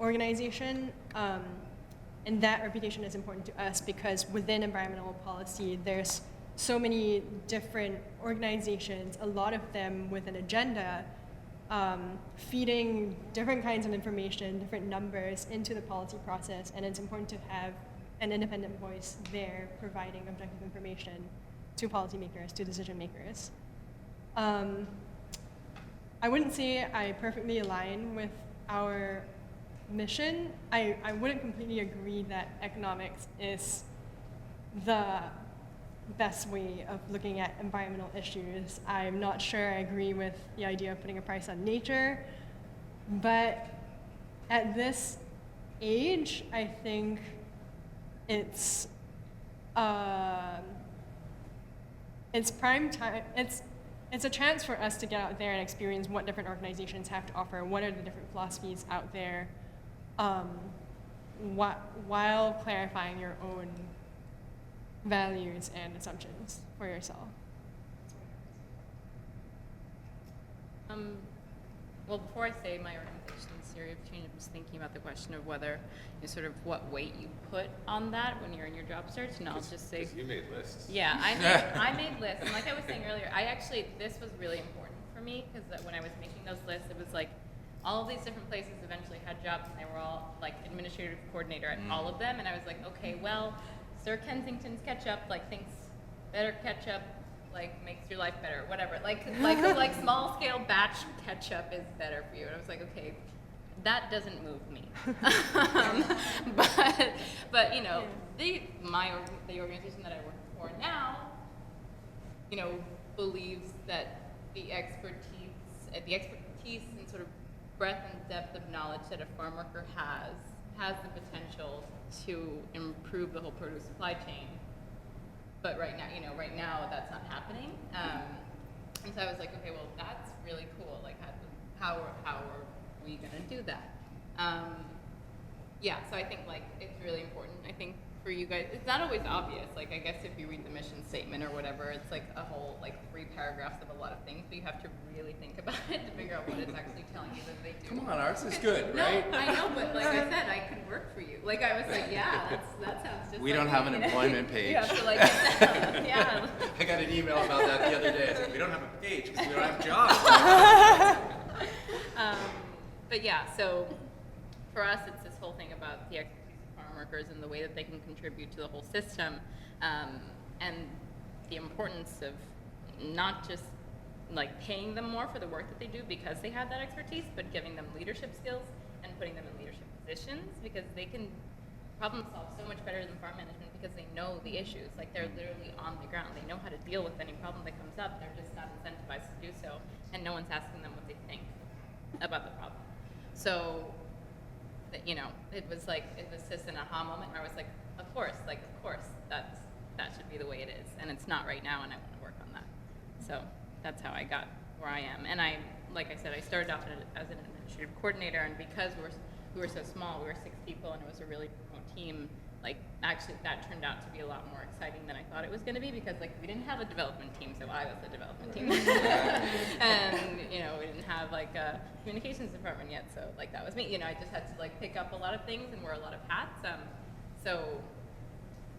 organization, and that reputation is important to us because within environmental policy, there's so many different organizations, a lot of them with an agenda, feeding different kinds of information, different numbers into the policy process, and it's important to have an independent voice there providing objective information to policymakers, to decision makers. I wouldn't say I perfectly align with our mission. I wouldn't completely agree that economics is the best way of looking at environmental issues. I'm not sure I agree with the idea of putting a price on nature, but at this age, I think it's prime time. It's a chance for us to get out there and experience what different organizations have to offer, what are the different philosophies out there, while clarifying your own values and assumptions for yourself.
Well, before I say my organization's theory of change, I'm just thinking about the question of whether you sort of what weight you put on that when you're in your job search, and I'll just say,
You made lists.
yeah, I made lists, and like I was saying earlier, this was really important for me, because when I was making those lists, it was like, all of these different places eventually had jobs, and they were all like administrative coordinator at all of them, and I was like, okay, well, Sir Kensington's ketchup, like, thinks better ketchup, like, makes your life better, whatever. Like small scale batch ketchup is better for you. And I was like, okay, that doesn't move me. But you know, the organization that I work for now, you know, believes that the expertise and sort of breadth and depth of knowledge that a farm worker has the potential to improve the whole produce supply chain. But right now that's not happening. And so I was like, okay, well, that's really cool. Like, how are we gonna do that? Yeah, so I think like it's really important. I think for you guys, it's not always obvious. Like, I guess if you read the mission statement or whatever, it's like a whole like 3 paragraphs of a lot of things, but you have to really think about it to figure out what it's actually telling you that they do.
Come on, ours is good,
No,
right?
I know, but like I said, I could work for you. Like, I was like, yeah, that sounds just.
We
like
don't have
me,
an
you know?
employment page.
You have to like, yeah.
I got an email about that the other day. I said, we don't have a page because we don't have jobs.
But yeah, so for us, it's this whole thing about the expertise of farm workers and the way that they can contribute to the whole system, and the importance of not just like paying them more for the work that they do because they have that expertise, but giving them leadership skills and putting them in leadership positions because they can problem solve so much better than farm management because they know the issues. Like, they're literally on the ground. They know how to deal with any problem that comes up. They're just not incentivized to do so, and no one's asking them what they think about the problem. So, you know, it was just an aha moment where I was like, of course, that should be the way it is, and it's not right now, and I want to work on that. So that's how I got where I am. And like I said, I started off as an administrative coordinator, and because we were so small, we were 6 people, and it was a really remote team. Like, actually, that turned out to be a lot more exciting than I thought it was going to be because, like, we didn't have a development team, so I was the development team. And, you know, we didn't have, like, a communications department yet, so, like, that was me. You know, I just had to, like, pick up a lot of things and wear a lot of hats. So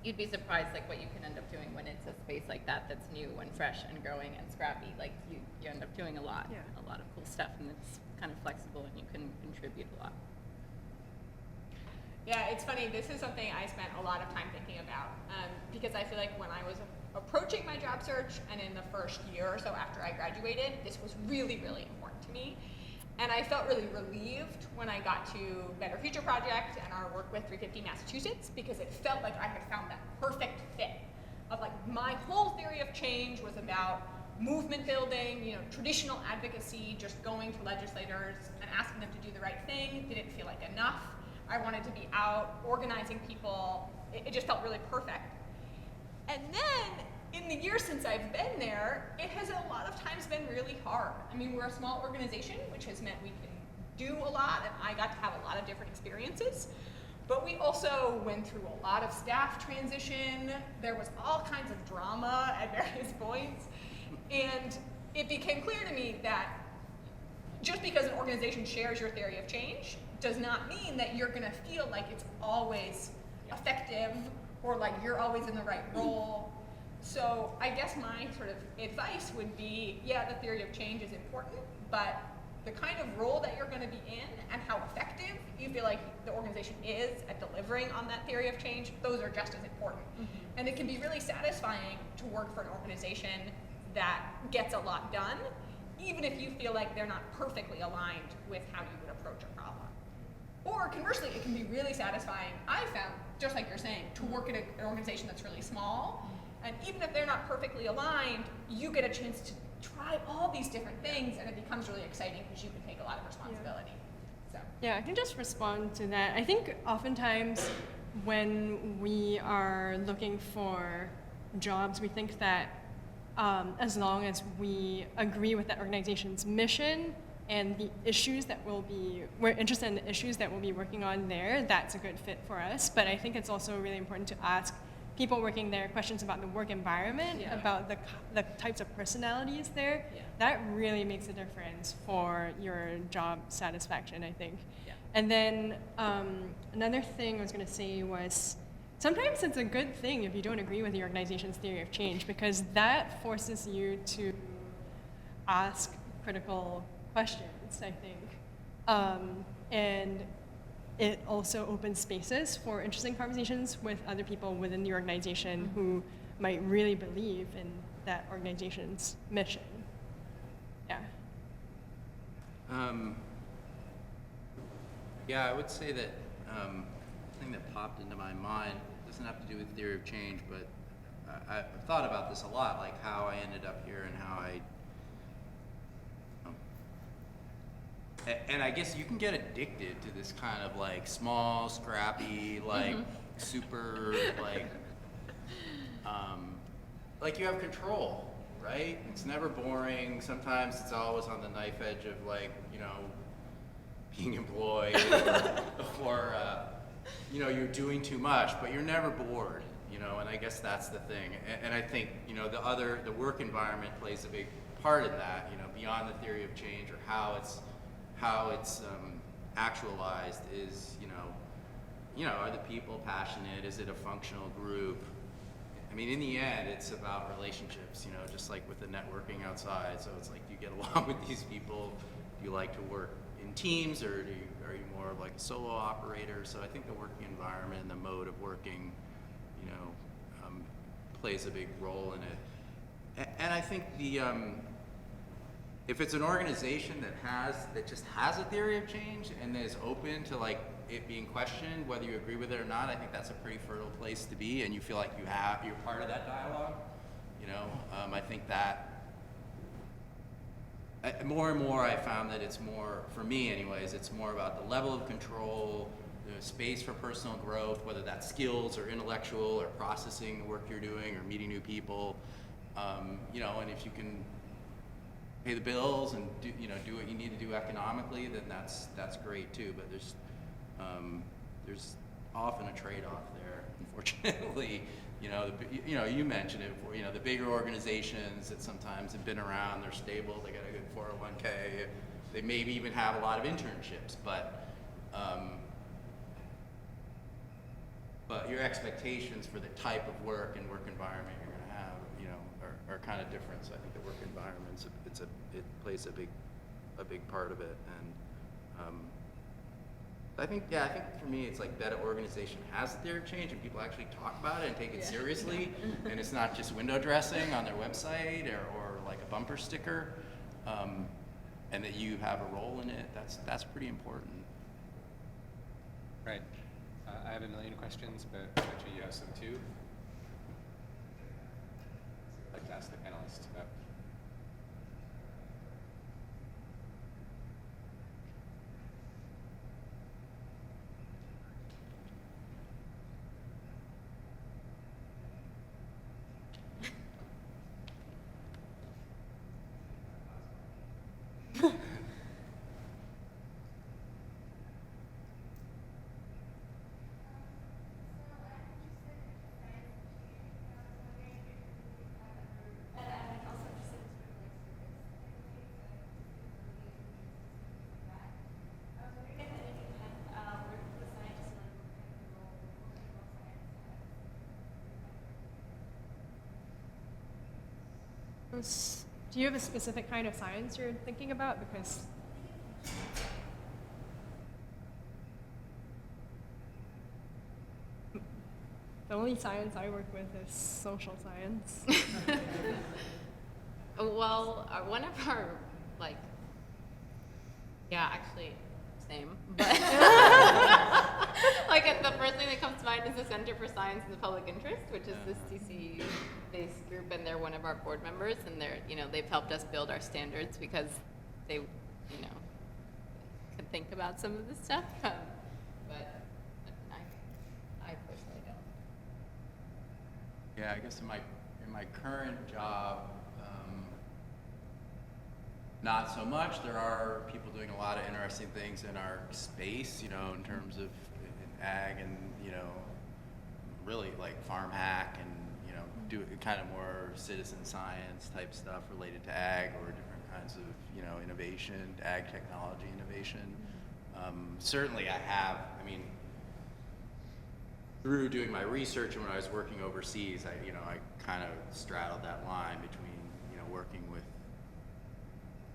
you'd be surprised, like, what you can end up doing when it's a space like that that's new and fresh and growing and scrappy. Like, you end up doing a lot of cool stuff, and it's kind of flexible, and you can contribute a lot.
Yeah, it's funny. This is something I spent a lot of time thinking about because I feel like when I was approaching my job search and in the first year or so after I graduated, this was really, really important to me. And I felt really relieved when I got to Better Future Project and our work with 350 Massachusetts because it felt like I had found that perfect fit of like my whole theory of change was about movement building, you know, traditional advocacy, just going to legislators and asking them to do the right thing didn't feel like enough. I wanted to be out organizing people. It just felt really perfect. And then in the years since I've been there, it has a lot of times been really hard. I mean, we're a small organization, which has meant we can do a lot, and I got to have a lot of different experiences. But we also went through a lot of staff transition. There was all kinds of drama at various points. And it became clear to me that just because an organization shares your theory of change does not mean that you're gonna feel like it's always effective or like you're always in the right role. So I guess my sort of advice would be, yeah, the theory of change is important, but the kind of role that you're going to be in and how effective you feel like the organization is at delivering on that theory of change, those are just as important. And it can be really satisfying to work for an organization that gets a lot done, even if you feel like they're not perfectly aligned with how you would approach a problem. Or conversely, it can be really satisfying, I found, just like you're saying, to work at an organization that's really small, and even if they're not perfectly aligned, you get a chance to try all these different things, and it becomes really exciting because you can take a lot of responsibility. So.
Yeah, I can just respond to that. I think oftentimes when we are looking for jobs, we think that as long as we agree with that organization's mission and the issues that we're interested in the issues that we'll be working on there, that's a good fit for us. But I think it's also really important to ask people working there questions about the work environment,
Yeah.
about the types of personalities there.
Yeah.
That really makes a difference for your job satisfaction, I think.
Yeah.
And then another thing I was going to say was sometimes it's a good thing if you don't agree with the organization's theory of change, because that forces you to ask critical questions, I think. And it also opens spaces for interesting conversations with other people within the organization who might really believe in that organization's mission. Yeah.
Yeah, I would say that the thing that popped into my mind doesn't have to do with theory of change, but I've thought about this a lot, like how I ended up here and how and I guess you can get addicted to this kind of like small, scrappy, like super, like you have control, right? It's never boring. Sometimes it's always on the knife edge of like, you know, being employed or you know, you're doing too much, but you're never bored, you know, and I guess that's the thing. And I think, you know, the work environment plays a big part in that, you know, beyond the theory of change or how it's actualized is, you know, are the people passionate? Is it a functional group? I mean, in the end, it's about relationships, you know, just like with the networking outside. So it's like, do you get along with these people? Do you like to work in teams, or are you more of like a solo operator? So I think the working environment and the mode of working, you know, plays a big role in it. And I think if it's an organization that just has a theory of change and is open to like it being questioned, whether you agree with it or not, I think that's a pretty fertile place to be, and you feel like you're part of that dialogue. You know, I think that more and more I found that it's more, for me anyways, it's more about the level of control, the space for personal growth, whether that's skills or intellectual or processing the work you're doing or meeting new people. You know, and if you can pay the bills and do what you need to do economically, then that's great too. But there's often a trade-off there, unfortunately. You mentioned it before. You know, the bigger organizations that sometimes have been around, they're stable, they got a good 401k, they maybe even have a lot of internships, but your expectations for the type of work and work environment you're going to have, you know, are kind of different. So I think the work environment it plays a big part of it, and I think for me it's like that an organization has a theory of change and people actually talk about it and take it seriously, and it's not just window dressing on their website or like a bumper sticker, and that you have a role in it. That's pretty important.
Right. I have a million questions, but I bet you have some too. I'd like to ask the panelists about.
Do you have a specific kind of science you're thinking about? Because only science I work with is social science.
Well, one of our, like, yeah, actually, same. But like, the first thing that comes to mind is the Center for Science and the Public Interest, which is this TCU-based group, and they're one of our board members, and they've helped us build our standards because they, could think about some of this stuff. But I personally don't.
Yeah, I guess in my current job, not so much. There are people doing a lot of interesting things in our space, in terms of in ag and, really like farm hack and, do kind of more citizen science type stuff related to ag or different kinds of, innovation, ag technology innovation. Certainly I have, through doing my research and when I was working overseas, I kind of straddled that line between, working with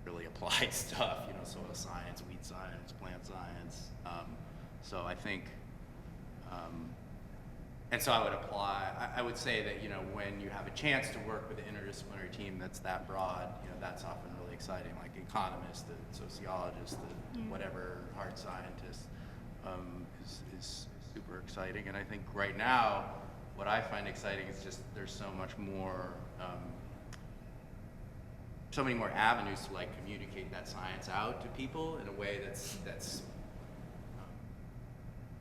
really applied stuff, soil science, weed science, plant science. So I think, and so I would apply, I would say that, when you have a chance to work with an interdisciplinary team that's that broad, that's often really exciting, like economists, the sociologists, the whatever hard scientists, is super exciting. And I think right now, what I find exciting is just there's so much more, so many more avenues to like communicate that science out to people in a way that's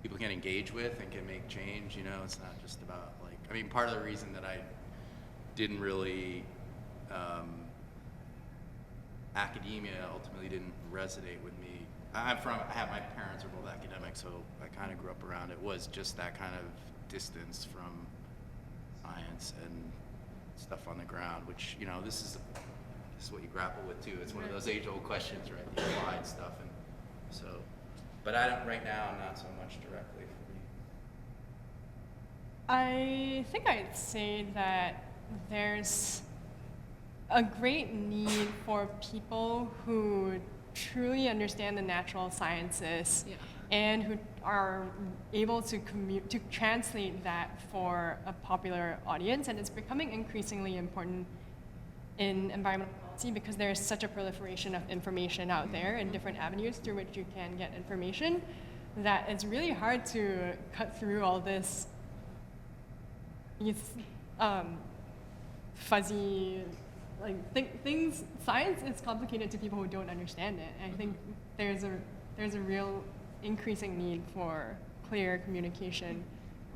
people can engage with and can make change. It's not just about like, part of the reason that I didn't really academia ultimately didn't resonate with me. My parents are both academics, so I kind of grew up around it, was just that kind of distance from science and stuff on the ground, which, this is what you grapple with too. It's one of those age-old questions, right? The applied stuff, and so. But I don't right now. Not so much directly for me.
I think I'd say that there's a great need for people who truly understand the natural sciences and who are able to to translate that for a popular audience, and it's becoming increasingly important in environmental policy because there's such a proliferation of information out there and different avenues through which you can get information that it's really hard to cut through all this fuzzy things. Science is complicated to people who don't understand it. I think there's a real increasing need for clear communication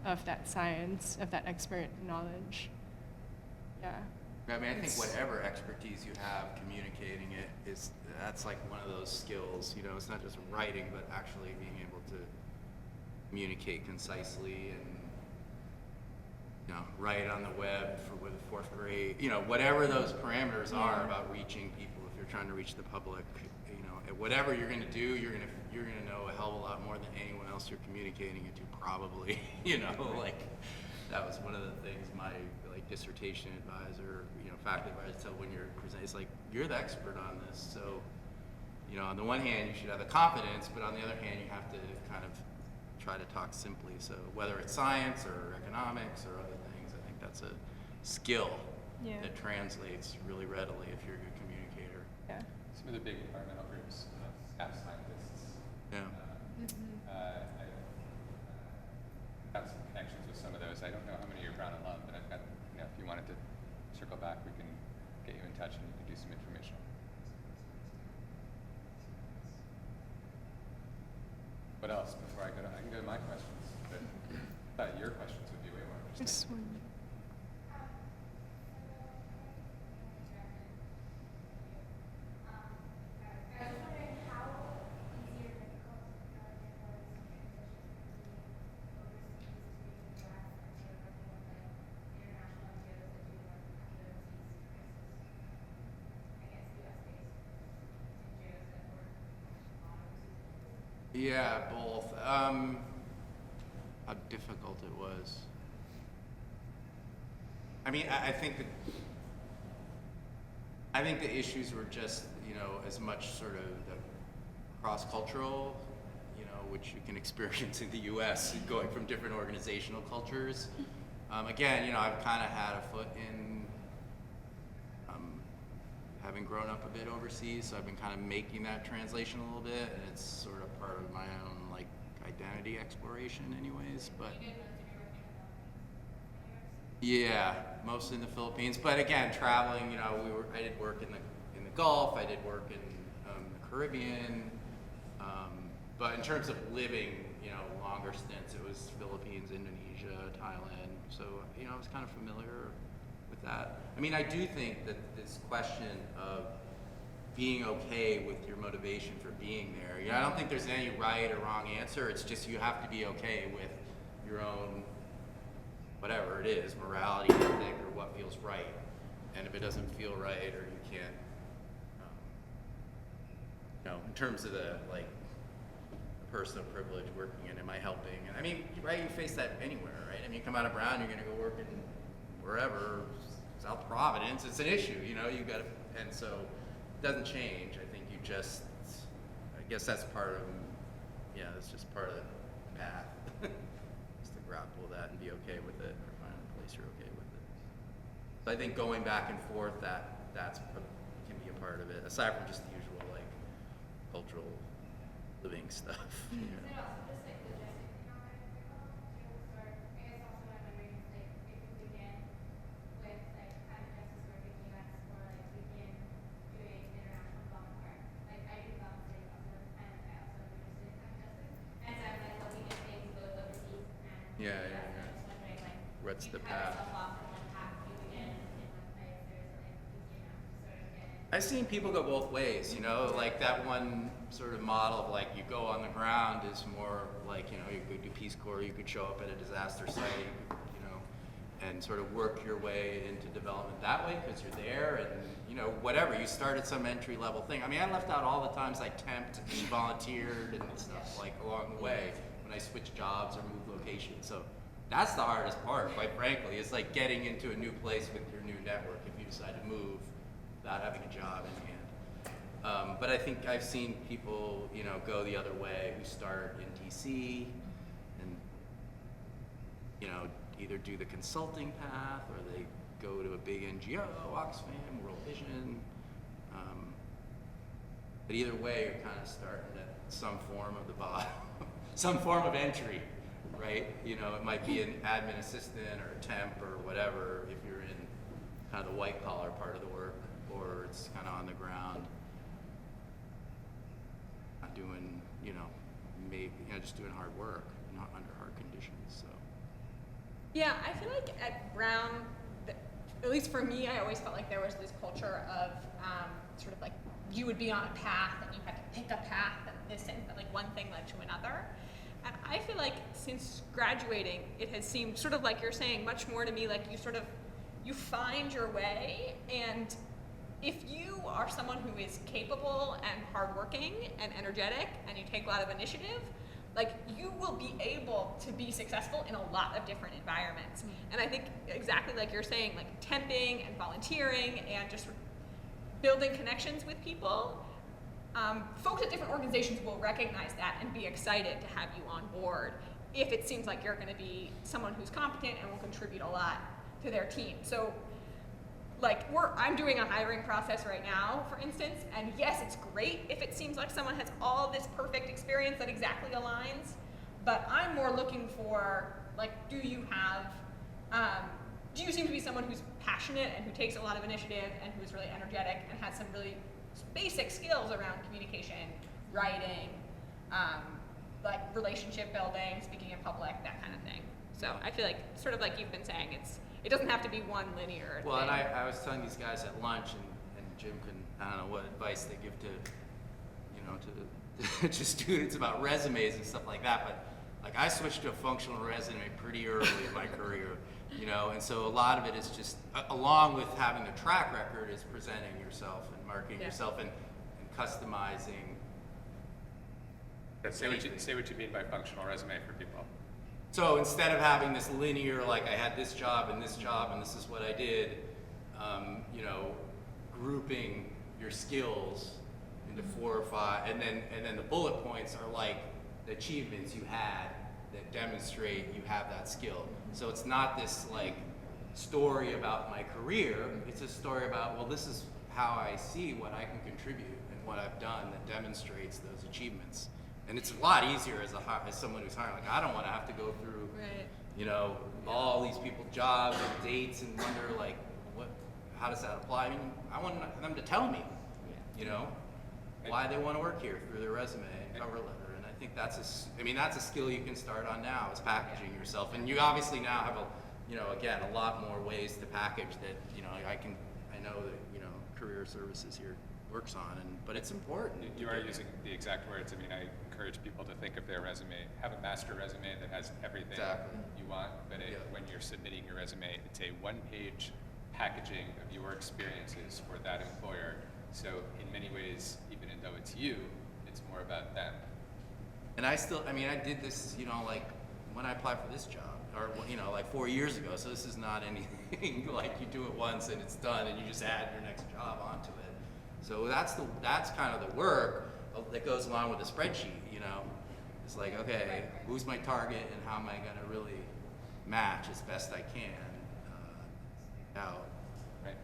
of that science, of that expert knowledge. Yeah.
I think whatever expertise you have, communicating it that's like one of those skills. It's not just writing, but actually being able to communicate concisely and write on the web with fourth grade. Whatever those parameters are about reaching people. If you're trying to reach the public, whatever you're going to do, you're going to know a hell of a lot more than anyone else you're communicating it to. Probably, that was one of the things my dissertation advisor, faculty advisor said when you're presenting. It's like, you're the expert on this, so on the one hand you should have the confidence, but on the other hand you have to kind of try to talk simply. So whether it's science or economics or other things, I think that's a skill that translates really readily if you're a good communicator.
Yeah.
Some of the big environmental groups have scientists.
Yeah.
I have some connections with some of those. I don't know how many are Brown and Lund, but I've got, if you wanted to circle back, we can get you in touch and you can do some information. What else before I can go to my questions, but I thought your questions would be way more interesting.
Just one.
I was wondering how easy or difficult it was to transition from being overseas to being in the US and to working with international NGOs that do work on the overseas crisis, I guess US-based NGOs that work on overseas.
Yeah, both. How difficult it was. I think the issues were just, as much sort of the cross-cultural, which you can experience in the U.S. going from different organizational cultures. Again, you know, I've kind of had a foot in, having grown up a bit overseas, so I've been kind of making that translation a little bit, and it's sort of part of my own like identity exploration, anyways. But yeah, mostly in the Philippines. But again, traveling, you know, I did work in the Gulf, I did work in the Caribbean. But in terms of living, you know, longer stints, it was Philippines, Indonesia, Thailand. So, you know, I was kind of familiar with that. I mean, I do think that this question of being okay with your motivation for being there, you know, I don't think there's any right or wrong answer. It's just you have to be okay with your own, whatever it is, morality, ethic, or what feels right. And if it doesn't feel right, or you can't, you know, in terms of the, like, personal privilege working in, am I helping? And I mean, right, you face that anywhere, right? I mean, you come out of Brown, you're gonna go work in wherever, South Providence, it's an issue, you know, you gotta, and so it doesn't change. I think you just, I guess that's part of, yeah, that's just part of the path. Just to grapple with that and be okay with it, or find a place you're okay with it. So I think going back and forth, can be a part of it, aside from just the usual, like, cultural living stuff.
Is it also just like logistic economics to start? I guess also what I'm wondering is like if you begin with like kind of justice work in the US or like begin doing international development work. Like I do development studies also and I also am interested in kind of justice. And so I'm like looking at things both overseas and
Yeah,
in the
yeah,
US,
yeah.
and I'm just wondering like
What's
you
the
cut
path?
yourself off from one path you begin in one place, there's like easy enough to sort of get in.
I've seen people go both ways, you know, like that one sort of model of like you go on the ground is more like, you know, you could do Peace Corps, you could show up at a disaster site, you know, and sort of work your way into development that way because you're there and, you know, whatever, you start at some entry level thing. I mean, I left out all the times I temped and volunteered and stuff like along the way when I switched jobs or moved locations. So that's the hardest part, quite frankly, is like getting into a new place with your new network if you decide to move without having a job in hand. But I think I've seen people, you know, go the other way who start in DC and, you know, either do the consulting path or they go to a big NGO, Oxfam, World Vision. But either way, you're kind of starting at some form of the bottom, some form of entry, right? You know, it might be an admin assistant or a temp or whatever if you're in kind of the white collar part of the work, or it's kind of on the ground. Not doing, you know, maybe, you know, just doing hard work, not under hard conditions, so.
Yeah, I feel like at Brown, at least for me, I always felt like there was this culture of sort of like you would be on a path and you had to pick a path and this and that, like one thing led to another. And I feel like since graduating, it has seemed sort of like you're saying much more to me like you find your way, and if you are someone who is capable and hardworking and energetic and you take a lot of initiative, like you will be able to be successful in a lot of different environments. And I think exactly like you're saying, like temping and volunteering and just building connections with people, folks at different organizations will recognize that and be excited to have you on board if it seems like you're going to be someone who's competent and will contribute a lot to their team. So like I'm doing a hiring process right now, for instance, and yes, it's great if it seems like someone has all this perfect experience that exactly aligns, but I'm more looking for, like, do you seem to be someone who's passionate and who takes a lot of initiative and who's really energetic and has some really basic skills around communication, writing, like relationship building, speaking in public, that kind of thing. So I feel like, sort of like you've been saying, it doesn't have to be one linear
Well,
thing.
and I was telling these guys at lunch, and Jim I don't know what advice they give to, you know, to students about resumes and stuff like that, but like I switched to a functional resume pretty early in my career, you know, and so a lot of it is just, along with having a track record, is presenting yourself and marketing yourself and customizing.
Say what you mean by functional resume for people.
So instead of having this linear, like I had this job and this is what I did, you know, grouping your skills into 4 or 5, and then the bullet points are like the achievements you had that demonstrate you have that skill. So it's not this like story about my career, it's a story about, well, this is how I see what I can contribute and what I've done that demonstrates those achievements. And it's a lot easier as someone who's hiring. Like, I don't want to have to go through,
Right.
you know, all these people's jobs and dates and wonder like, how does that apply? I mean, I want them to tell me, you know, why they want to work here through their resume and cover letter. And I think that's that's a skill you can start on now, is packaging yourself. And you obviously now have a lot more ways to package that, I know that, career services here works on, but it's important.
You are using the exact words. I mean, I encourage people to think of their resume, have a master resume that has everything
Exactly.
you want, but
Yeah.
when you're submitting your resume, it's a one-page packaging of your experiences for that employer. So in many ways, even though it's you, it's more about them.
And I did this, like when I applied for this job, or, like 4 years ago. So this is not anything like you do it once and it's done and you just add your next job onto it. So that's kind of the work that goes along with the spreadsheet, It's like, okay, who's my target and how am I going to really match as best I can out.
Right.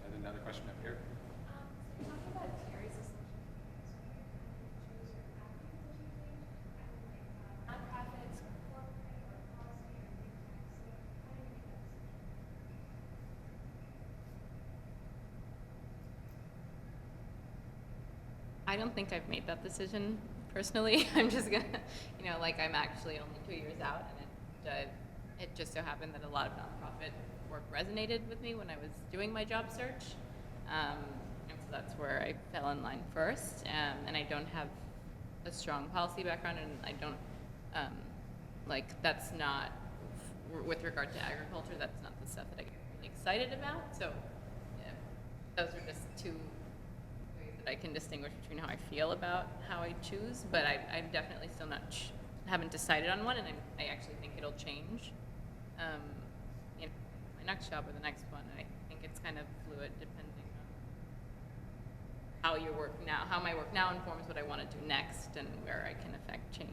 And another question up here.
So you're talking about Terry's assumption. So you choose your acting position, nonprofits, or corporate, or policy, or think tanks. So how do you make that decision?
I don't think I've made that decision personally. I'm just gonna, I'm actually only 2 years out, and it just so happened that a lot of nonprofit work resonated with me when I was doing my job search, and so that's where I fell in line first. And I don't have a strong policy background, and I don't that's not with regard to agriculture. That's not the stuff that I get really excited about. So, yeah, those are just two ways that I can distinguish between how I feel about how I choose, but I'm definitely still not haven't decided on one, and I actually think it'll change. My next job or the next one, I think it's kind of fluid depending on how my work now informs what I want to do next and where I can affect change.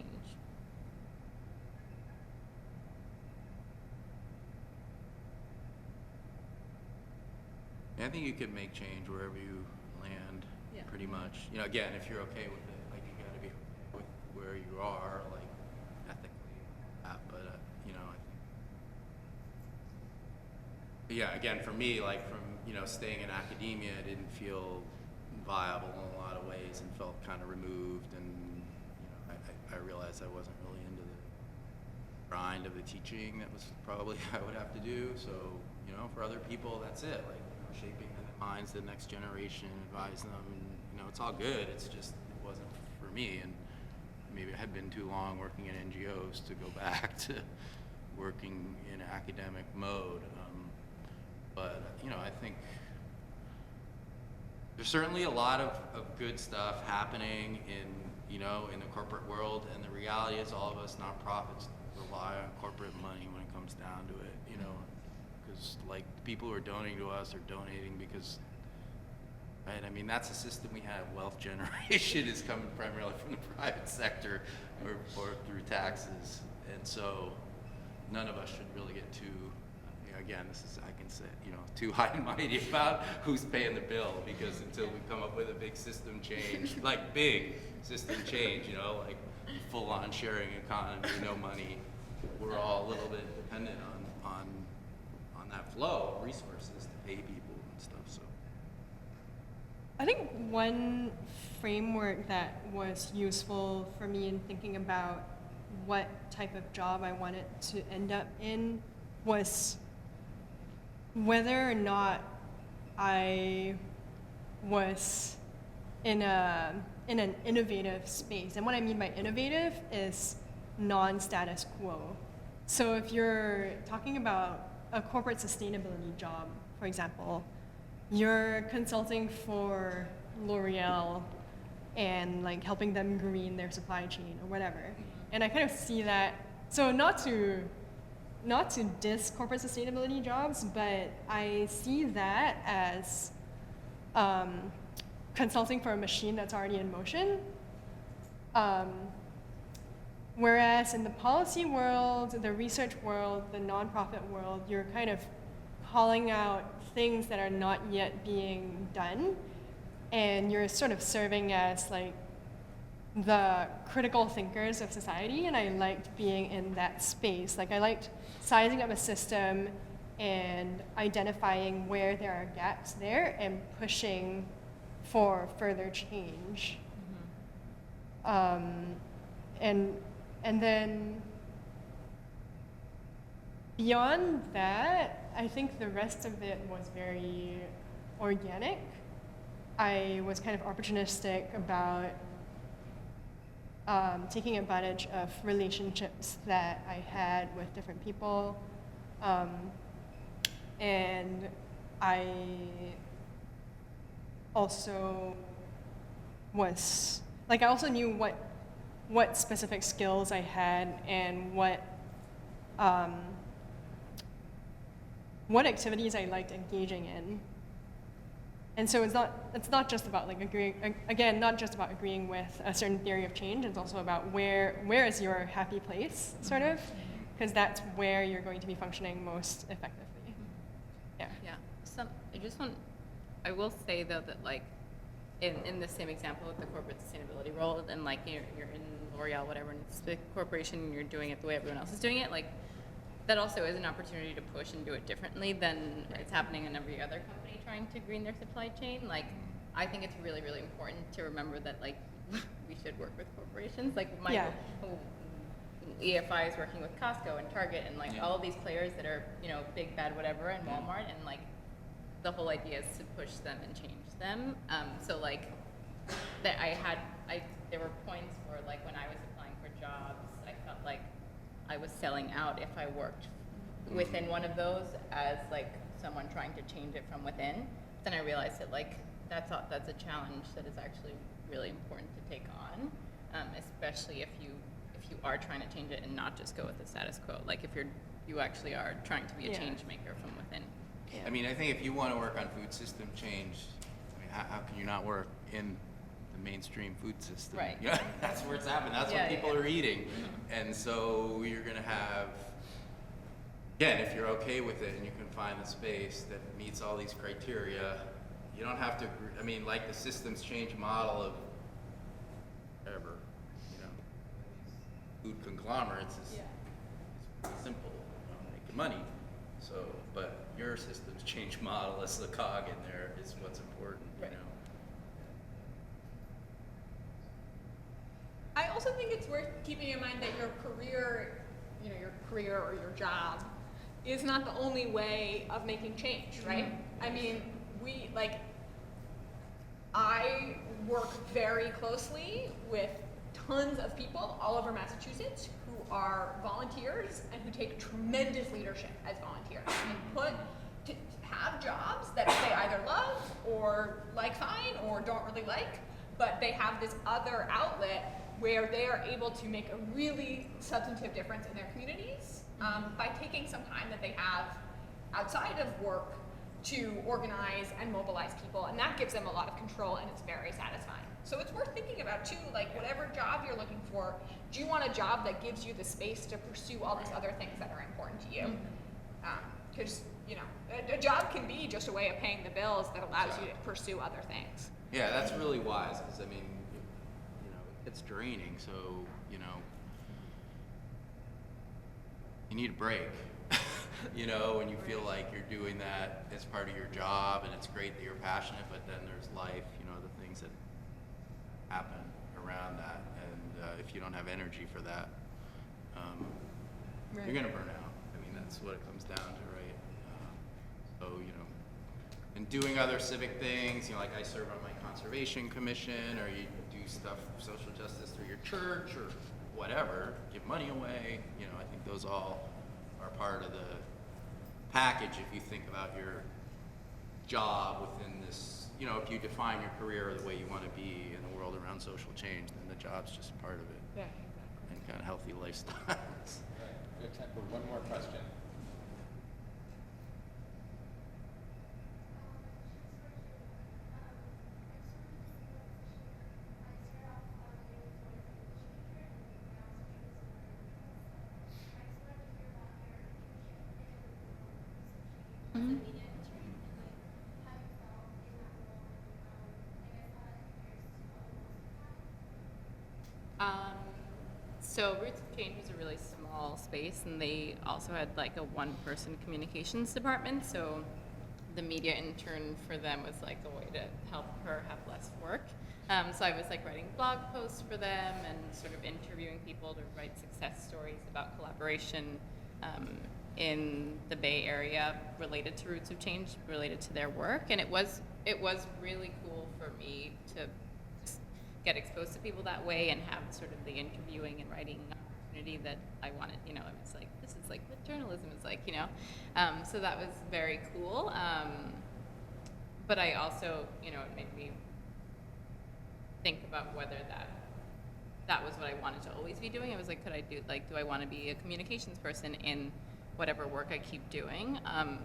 I think you can make change wherever you land,
Yeah.
pretty much. Again, if you're okay with it, like you got to be okay with where you are, like ethically. But yeah, again, for me, like from staying in academia, it didn't feel viable in a lot of ways and felt kind of removed. And I realized I wasn't really into the grind of the teaching that was probably I would have to do. So for other people, that's it. Like shaping the minds of the next generation, advise them, and it's all good. It's just it wasn't for me, and maybe I had been too long working in NGOs to go back to working in academic mode. But I think there's certainly a lot of good stuff happening in the corporate world, and the reality is all of us nonprofits rely on corporate money when it comes down to it. Because like the people who are donating to us are donating because, right? I mean, that's the system we have. Wealth generation is coming primarily from the private sector or through taxes, and so none of us should really get too. Again, I can say too high and mighty about who's paying the bill, because until we come up with a big system change, like big system change, like full on sharing economy, no money, we're all a little bit dependent on that flow of resources to pay people and stuff. So
I think one framework that was useful for me in thinking about what type of job I wanted to end up in was whether or not I was in an innovative space. And what I mean by innovative is non-status quo. So if you're talking about a corporate sustainability job, for example, you're consulting for L'Oreal and helping them green their supply chain or whatever. And I kind of see that, so not to diss corporate sustainability jobs, but I see that as consulting for a machine that's already in motion. Whereas in the policy world, the research world, the nonprofit world, you're kind of calling out things that are not yet being done, and you're sort of serving as like the critical thinkers of society, and I liked being in that space. Like I liked sizing up a system and identifying where there are gaps there and pushing for further change. And then beyond that, I think the rest of it was very organic. I was kind of opportunistic about taking advantage of relationships that I had with different people. And I also was, like, I also knew what specific skills I had and what activities I liked engaging in. And so it's not just about like agreeing, again, not just about agreeing with a certain theory of change, it's also about where is your happy place, sort of, because that's where you're going to be functioning most effectively. Yeah.
Yeah. I will say though that like, in the same example with the corporate sustainability role, and like you're in L'Oreal, whatever, and it's the corporation and you're doing it the way everyone else is doing it, like that also is an opportunity to push and do it differently than it's happening in every other company trying to green their supply chain. Like, I think it's really, really important to remember that like we should work with corporations. Like my EFI is working with Costco and Target and like all of these players that are, you know, big, bad, whatever, and Walmart, and like the whole idea is to push them and change them. So like that there were points where like when I was applying for jobs, I felt like I was selling out if I worked within one of those as like someone trying to change it from within. Then I realized that like that's a challenge that is actually really important to take on, especially if you are trying to change it and not just go with the status quo. Like if you actually are trying to be a change maker from within.
Yeah.
I mean, I think if you want to work on food system change, I mean, how can you not work in the mainstream food system?
Right.
Yeah, that's where it's happening. That's what people are eating. And so you're going to have, again, if you're okay with it and you can find the space that meets all these criteria, you don't have to, I mean, like the systems change model of whatever, you know, food conglomerates is pretty simple, you know, making money. So, but your systems change model as the cog in there is what's important, you know.
I also think it's worth keeping in mind that your career, you know, your career or your job is not the only way of making change, right? I mean, I work very closely with tons of people all over Massachusetts who are volunteers and who take tremendous leadership as volunteers and to have jobs that they either love or like fine or don't really like, but they have this other outlet where they are able to make a really substantive difference in their communities by taking some time that they have outside of work to organize and mobilize people, and that gives them a lot of control and it's very satisfying. So it's worth thinking about too, like whatever job you're looking for, do you want a job that gives you the space to pursue all these other things that are important to you? Because you know, a job can be just a way of paying the bills that allows you to pursue other things.
Yeah, that's really wise, because I mean, you know, it's draining, so, you know, you need a break. You know, when you feel like you're doing that as part of your job, and it's great that you're passionate, but then there's life, you know, the things that happen around that, and if you don't have energy for that, you're gonna burn out. I mean, that's what it comes down to, right? So, you know, and doing other civic things, you know, like I serve on my conservation commission, or you do stuff, social justice through your church, or whatever, give money away, you know, I think those all are part of the package if you think about your job within this, you know, if you define your career the way you want to be in the world around social change, then the job's just part of it.
Yeah, exactly.
And kind of healthy lifestyles.
Right. We have time for one more question.
as a media intern and like how you felt in that role and I guess how that compares to other roles you've had.
So Roots of Change was a really small space, and they also had like a one-person communications department. So the media intern for them was like a way to help her have less work. So I was like writing blog posts for them and sort of interviewing people to write success stories about collaboration in the Bay Area related to Roots of Change, related to their work. And it was really cool for me to just get exposed to people that way and have sort of the interviewing and writing opportunity that I wanted. You know, it was like, this is like what journalism is like, you know. So that was very cool. But I also, you know, it made me think about whether that was what I wanted to always be doing. I was like, do I want to be a communications person in whatever work I keep doing? And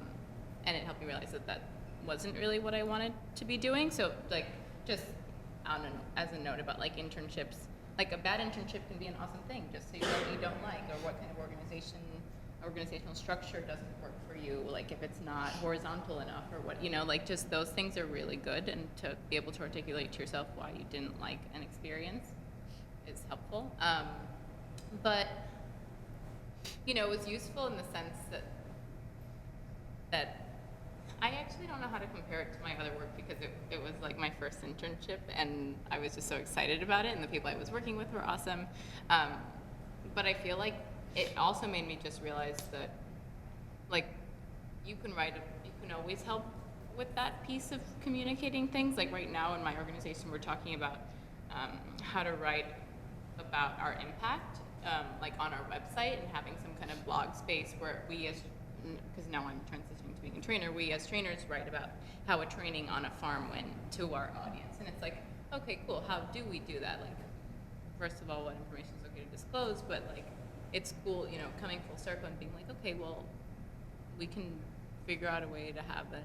it helped me realize that wasn't really what I wanted to be doing. So like, just as a note about like internships, like a bad internship can be an awesome thing, just so you know what you don't like, or what kind of organizational structure doesn't work for you, like if it's not horizontal enough, or what, you know, like just those things are really good, and to be able to articulate to yourself why you didn't like an experience is helpful. But you know, it was useful in the sense that I actually don't know how to compare it to my other work, because it was like my first internship, and I was just so excited about it, and the people I was working with were awesome. But I feel like it also made me just realize that, like, you can always help with that piece of communicating things. Like right now in my organization, we're talking about how to write about our impact, like on our website, and having some kind of blog space where because now I'm transitioning to being a trainer, we as trainers write about how a training on a farm went to our audience. And it's like, okay, cool, how do we do that? Like, first of all, what information is okay to disclose, but like, it's cool, you know, coming full circle and being like, okay, well, we can figure out a way to have a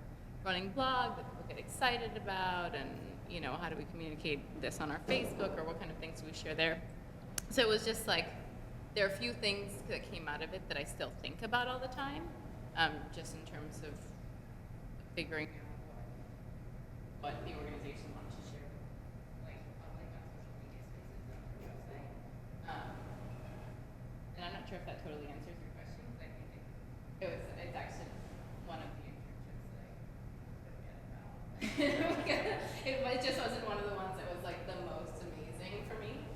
running blog that people get excited about, and, you know, how do we communicate this on our Facebook, or what kind of things do we share there? So it was just like, there are a few things that came out of it that I still think about all the time, just in terms of figuring out what the organization wants to share, like public on social media spaces on their website. And I'm not sure if that totally answers your question, but I think it's actually one of the internships that I forget about. It just wasn't one of the ones that was like the most amazing for me.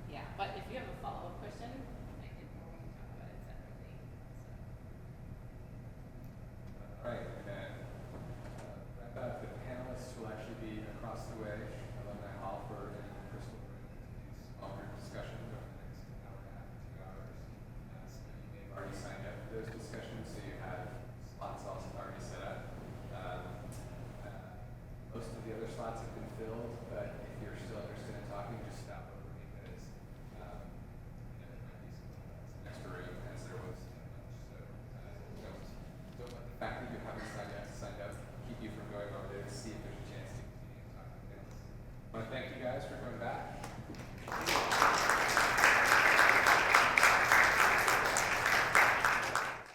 Yeah, but if you have a follow-up question, I can talk about it separately.
All right, and then wrap up. The panelists will actually be across the way, Alumni Hall, for in the Crystal Room to do small group discussions over the next hour and a half to 2 hours. Some of you may have already signed up for those discussions, so you have slots also already set up. Most of the other slots have been filled, but if you're still interested in talking, just stop